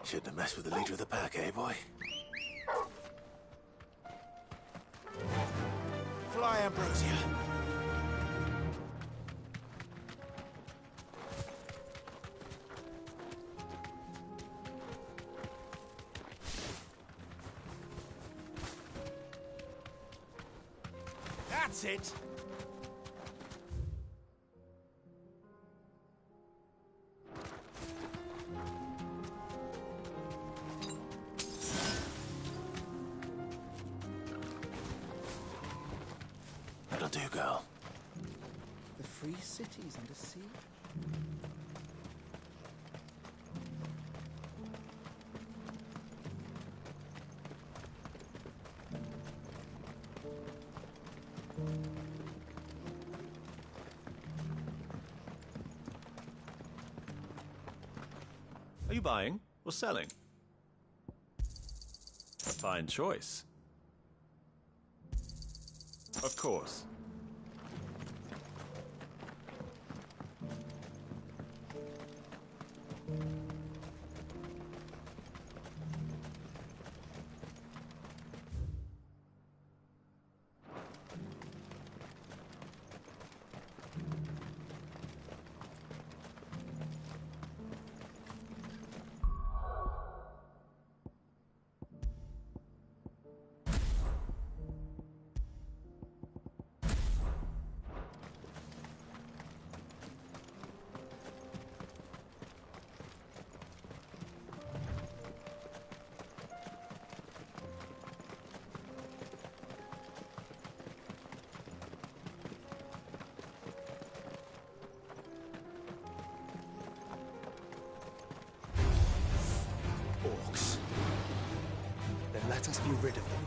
Shouldn't have messed with the leader of the pack, eh, boy?
Fly, Ambrosia. That's it.
That'll do, girl.
The free cities under sea.
Are you buying or selling? A fine choice. Of course.
Orcs. Then let us be rid of them.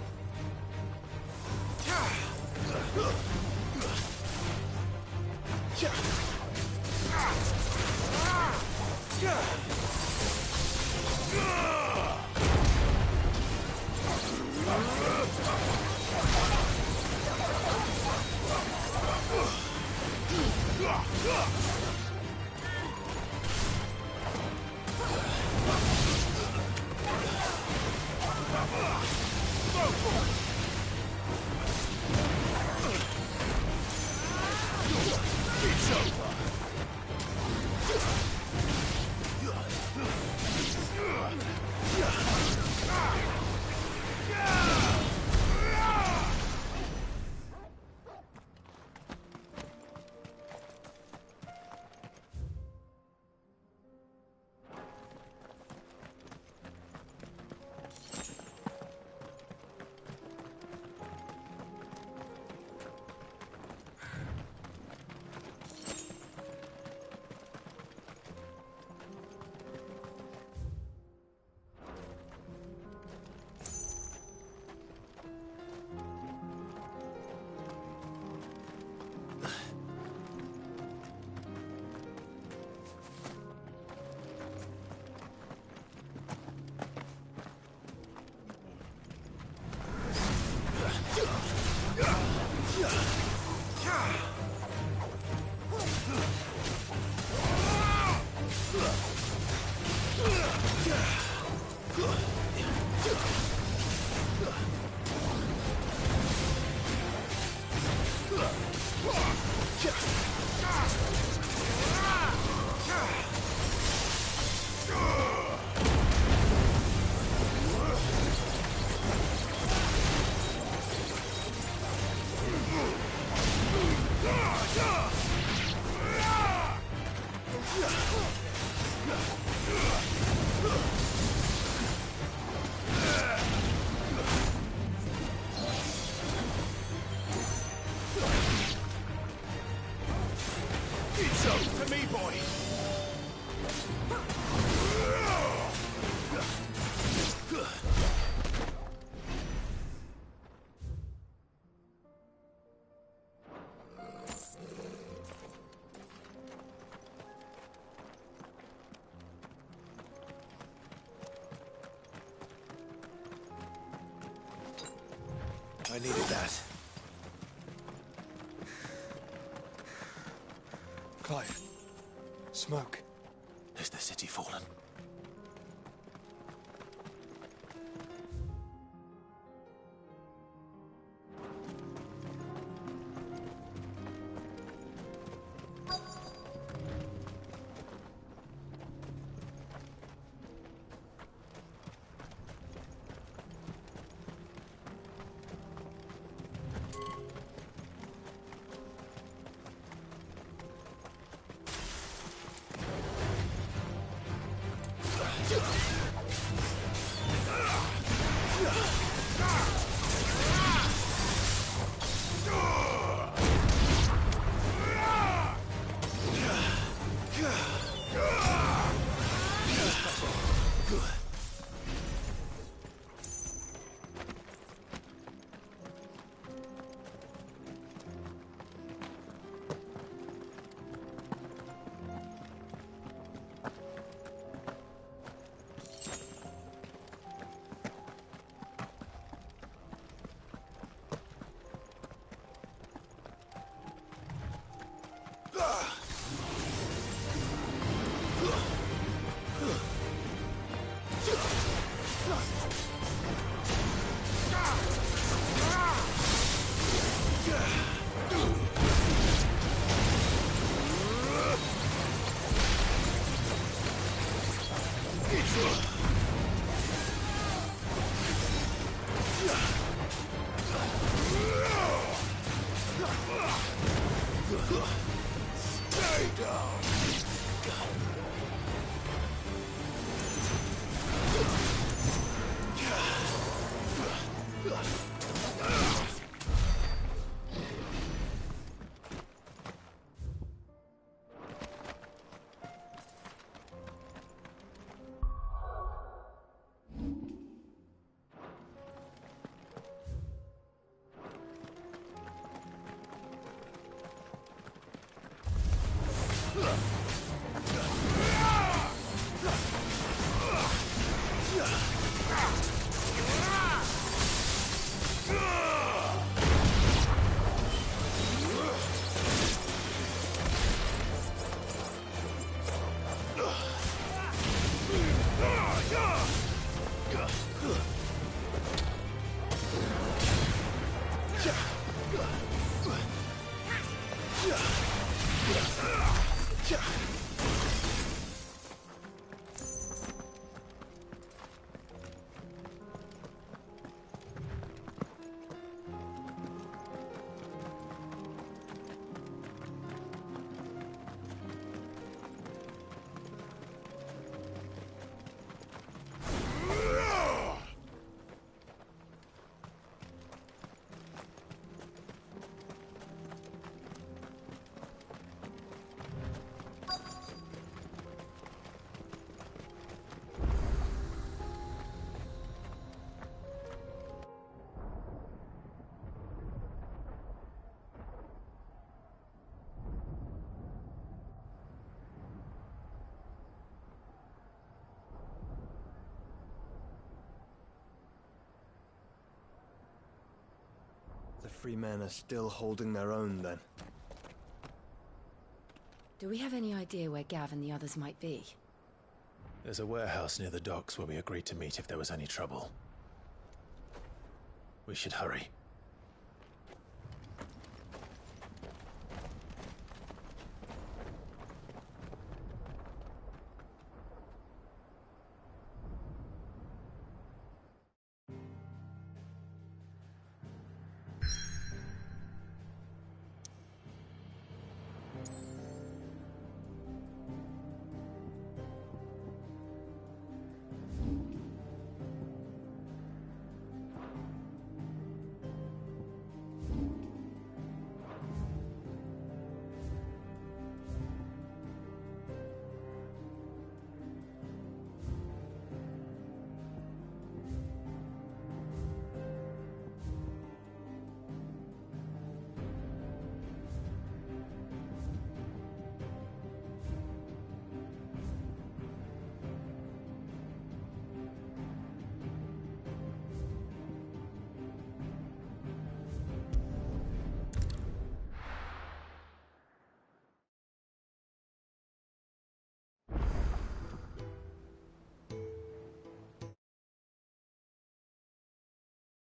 I needed that.
Clive. Smoke.
Is the city fallen?
Stay down!
The free men are still holding their own, then.
Do we have any idea where Gav and the others might be?
There's a warehouse near the docks where we agreed to meet if there was any trouble. We should hurry.